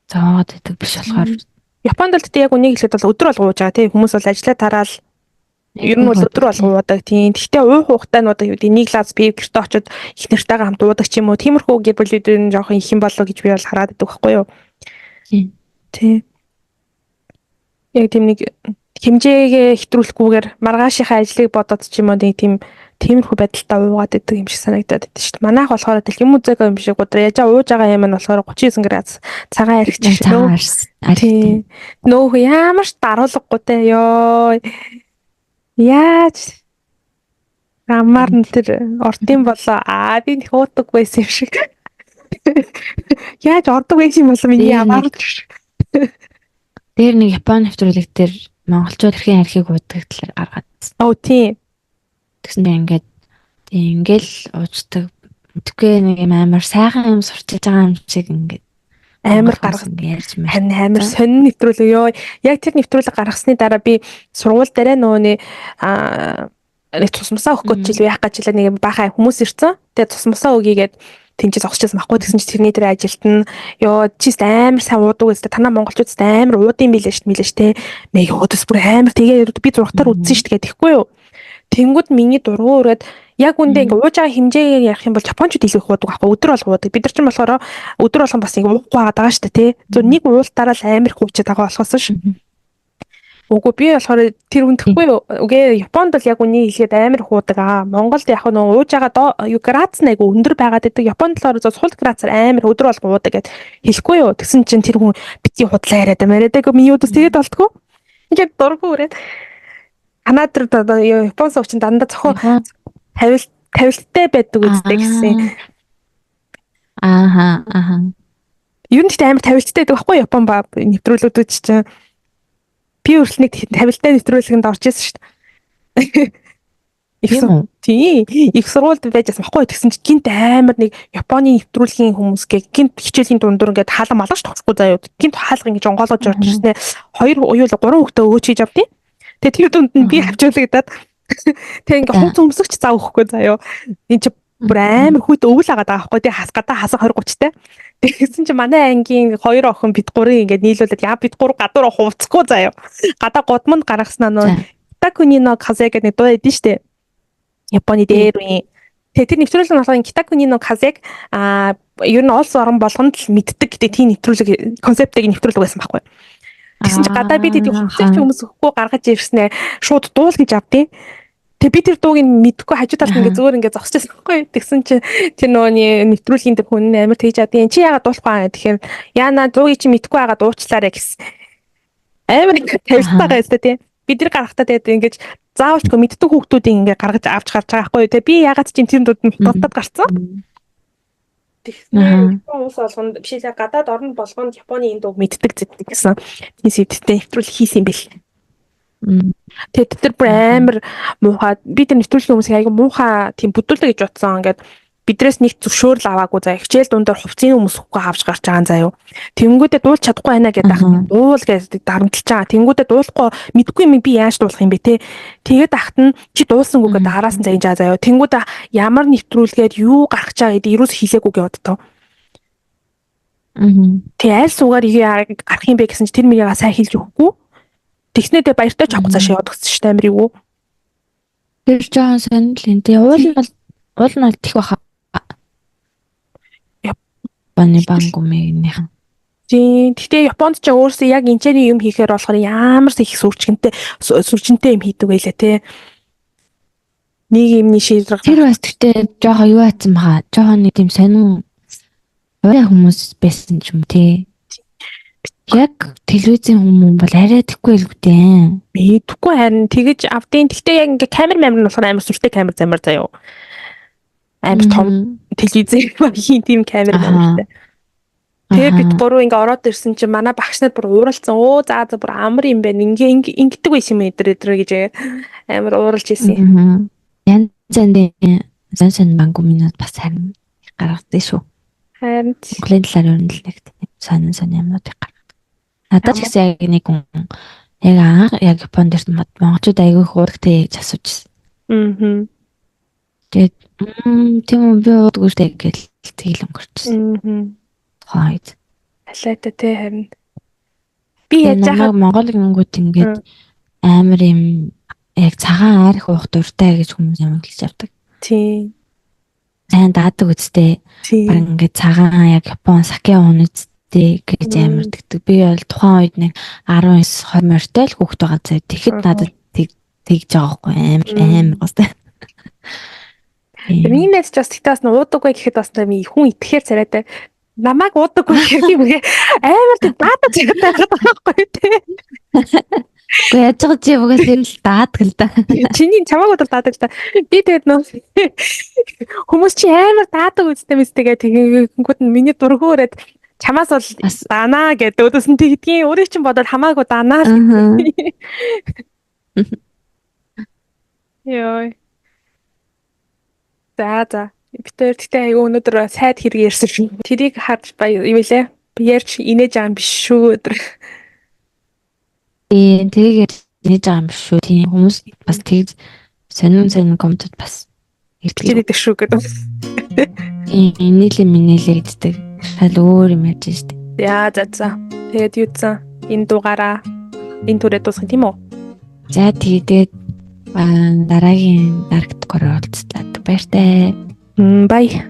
зовоод байдаг биш болохоор Японд л гэдэг яг үнийг хэлэхэд бол өдөр болгоо ууж байгаа тий хүмүүс бол ажиллаа тараал ер нь бол өдөр болгоо уудаг тий. Гэхдээ уух хугацаанууд юу гэдэг нэг глаз пив гэртээ очиод их нартайгаа хамт уудаг ч юм уу тиймэрхүү гэр бүлүүд нь жоохон их юм болоо гэж би бол хараад байдаг байхгүй юу. Тий. Яг тийм нэг хэмжээгээ хэтрүүлэхгүйгээр маргаашийнхаа ажлыг бодоод ч юм уу нэг тиймэрхүү байдалтай уугаад байдаг юм шиг санагдаад байдаг шүү дээ. Манайх болохоор тэл юм үзээгүй юм шиг өдөр яжаа ууж байгаа юм нь болохоор 39 градус цагаан архич шүү. Нөөх ямар ч даруулгагүй те ёо. Яаж амаар нь тэр ортын болоо би нэг хуудаг байсан юм шиг. Яаж ордог байсан юм бол миний амаар дээр нэг Японы нэвтрүүлэг дээр монголчууд хэрхэн архийг уудаг талаар гаргаад. Тийм. Тэгсэндээ ингээл уучдаг. Үгүй нэг юм амар сайхан юм сурчиж байгаа юм шиг ингээд амар гаргасан ярьж байна. Амар сонин нэвтрүүлэг ёо. Яг тэр нэвтрүүлэг гаргасны дараа би сургууль дээр нэг цусмасаа өгөх гэж яах гэж нэг баахан хүмүүс ирсэн. Тэгээ цусмасаа өгийгээд тэнцээ зогсчихсан байхгүй тэгсэн чи тэрний дээр ажилт нь ёо чист амар сайн уудаг гэсэн танаа монголчууд амар уудын билээ шүү те. Мэг уудас бүр амар тэгээ би зургатаар үзсэн шүү гэдэг тэгэхгүй юу. Тэнгүүд миний дургуй өрөөд яг үндэ ингээ ууж байгаа хэмжээгээр ярих юм бол Япончууд илүү их уудаг байхгүй өдөр болго уудаг. Бид нар ч болохоор өдөр болгон бас ингээ уухгүй байгаа шүү те. Зөв нэг уултараа л амар их уучаад байгаа болохоос ш. Үгүй би болохоор тэр үндэхгүй юу. Үгүй Японд бол яг үнийг хэлгээд амар их уудаг аа. Монголд яг нөө ууж байгаа градус нэг өндөр байгаад байдаг. Японд болохоор сул градусаар амар өдөр болгон уудаг гэд хэлэхгүй юу. Тэгсэн чинь тэр хүн бити худлаа яриад амараад миний өдөөс тэгээд болтгоо. Ингээд дургуй өрөөд Канад Японоос очин дандаа зохио тавилттай байдаг үстэй гэсэн. Ааха. Юу нэг амар тавилттай байдаг байхгүй Япон ба нэвтрүүлгүүд чинь. Би өөрчлөлт нэг тавилттай нэвтрүүлгэнд орж ирсэн шүү дээ. Их сургуульд байжсэн байхгүй тэгсэн чинь гинт амар нэг Японы нэвтрүүлгийн хүмүүс гинт хичээлийн дундуур ингээд хаалга малгаш тогсохгүй заяа. Гинт хаалга ингэж онгоолгож орж ирсэн. 2 уюул 3 хүүхдээ өгөөч хийж авдیں۔ Тэгээ тэр дунд нь би хавчуулагдаад тэгээ ингээ хууц өмсөгч зав өгөхгүй заяа. Энд чи бүр амар хүүт өвөл агаад байгаа байхгүй тэгээ гадаа хасаа 20 30 те. Тэгсэн чи манай ангийн 2 охин бид 3 ингээд нийлүүлээд яа бид 3 гадуур хувцахгүй заяа. Гадаа годмонд гаргаснаа нөө Китакунино Казэ гэдэг нэг дуу эдэн штэ. Японы дээр үе. Тэгээ тэр нэвтрүүлэг нь болохоор Китакунино Казэг ер нь олс орон болгонд л мэддэг гэдэг тийм нэвтрүүлэг концептыг нэвтрүүлэг байсан байхгүй. Тэгсэн чи гадаа бид хэдий хүчтэй хүмүүс өгөхгүй гаргаж ирснээр шууд дуул гэж авдیں۔ Тэгээ би тэр дууг мэдхгүй хажуу талд ингээ зөөр ингээ зогсчихсан байхгүй. Тэгсэн чинь тэр нөгөөний нэвтрүүлгийн тэр хүн амар тэгж яа. Чи яагаад дуулахгүй аа тэгэхээр яана дуугийг чи мэдхгүй байгаа дуучлаарэ гэсэн. Амар тавьтайгаа өстэй тий. Бид нар гарахтаа тэгээд ингэж заавалчгүй мэддэг хүүхдүүдийг ингээ гаргаж авч гарч байгаа байхгүй. Тэгээ би яагаад чи тэр дууд дутаад гарцсан. Тэгснээр хүмүүс болгонд биш ээ гадаад орн болгонд Японы энэ дууг мэддэг зэддэг гэсэн. Тийм сэдвтэй нэвтрүүлэг хийсэн юм бэл. Тэгээд тэр бүр амар муухай би тэр нэвтрүүлгийн хүмүүсийг айгүй муухай тийм бүдүүлдэг гэж бодсон. Ингээд бидрээс нэг зөвшөөрөл аваагүй заа хичээл дундаар хувцсны хүмүүс хөхгүй авч гарч байгаа заяа. Тэнгүүдээ дуулж чадахгүй байна гэдэг ахын дуул гэж дарамтлаж байгаа. Тэнгүүдээ дуулахгүй мэдгүй юм би яаж дуулах юм бэ те. Тэгээд ахт нь чи дуулсангүй гэдэг араас нь зааж байгаа заяа. Тэнгүүдээ ямар нэвтрүүлгээд юу гарах чаа гэдэг юус хийлээгүй гэж бодтоо. Тэг аль суугаар гарах юм бэ гэсэн чи тэр мэрийга сайн хэлж өгөхгүй. Тэгснээдээ баяртай ч авах цаашаа яваад гисэн шүү дээ амир юу. Тэр жоон сонирхол энэ тий уул нь бол тех баха. Японы бангумынх. Тийм. Гэхдээ Японд ч өөрсдөө яг энэчний юм хийхээр болохоор ямар их сүрчэнтэй юм хийдэг байлаа те. Нэг юмний шийдвэр. Тэр бас гэхдээ жоохоо юу атсан баха. Жоохоо нэг тийм сонин уяа хүмүүс байсан ч юм те. Яг телевизийн хүмүүс бол арай тэхгүй л үтэй. Мэдхгүй харин тэгэж авдیں۔ Гэхдээ яг ингээ камер мамир нь болохоор амар сүртэй камер замаар заяа. Амар том телевизийн багийн тийм камер мамиртай. Тэгээ бид гурав ингээ ороод ирсэн чинь манай багш нар бүр ууралцсан. Оо за бүр амар юм байна. Ингэдэг байсан юм эдэр гэж амар ууралж ирсэн. Янз янз бангуминууд бас харин гаргадаг шүү. Харин Монголын талаар ер нь л нэг сонин юмнуудыг гаргадаг. Надад ч гэсэн яг нэг хүн яг анх яг Японд ирсэн монголчууд айгүй хуурагтай гэж асууж. Тэгээд тийм үү би уудгүй штэ гэж тэгэл өнгөрчихсөн. Хойд. Алайта те харин би яаж яхаа Монгол гингүүд ингээд амар юм яг цагаан арх уух дуртай гэж хүмүүс юм хэлж авдаг. Тийм. Сайн даадаг үстэй. Баг ингээд цагаан яг Япон саке ууна үстэй гэж амар тэгдэг. Би бол тухайн үед нэг 19-20 морьтой л хүүхэд байгаа зав. Тэгэхэд надад тэгж байгаа байхгүй амар гостой. Минийс ч бас тэгтээс нь уудаггүй гэхэд бас хүн итгэхээр царайтай. Намайг уудаггүй гэхээр би амар тэг даадаг цагтай байгаа байхгүй тий. Гэхдээ яаж байгаа чи угаас энэ л даадаг л да. Чиний чамааг удаа даадаг л да. Би тэгээд нөө хүмүүс чи амар даадаг үстэй мэстэйгээ тэгэнгүүт нь миний дургуурээд чамаас бол данаа гэдэг өдөөс нь тэгдгийн өөрөө чинь бодоод хамаагүй данаа. Йой. За. Битээр тэгтээ аяга өнөөдөр сайд хэрэг ярьсан шүү. Тэрийг харж юу вэ? Би ярьж инээж байгаа юм биш шүү өдөр. Тэгээд инээж байгаа юм биш шүү. Тийм хүмүүс бас тэгж сонин комментод бас ирдэг шүү гэдэг. Нийлэн минэлээ гэдэг. Шал өөр юм яаж штэ. Яа за. Тэгээд юу цаа энэ дугаараа энэ түрээ дуусгах тийм үү? За тэгээд дараагийн дарагт оролцлаа. Баяртай. Bye.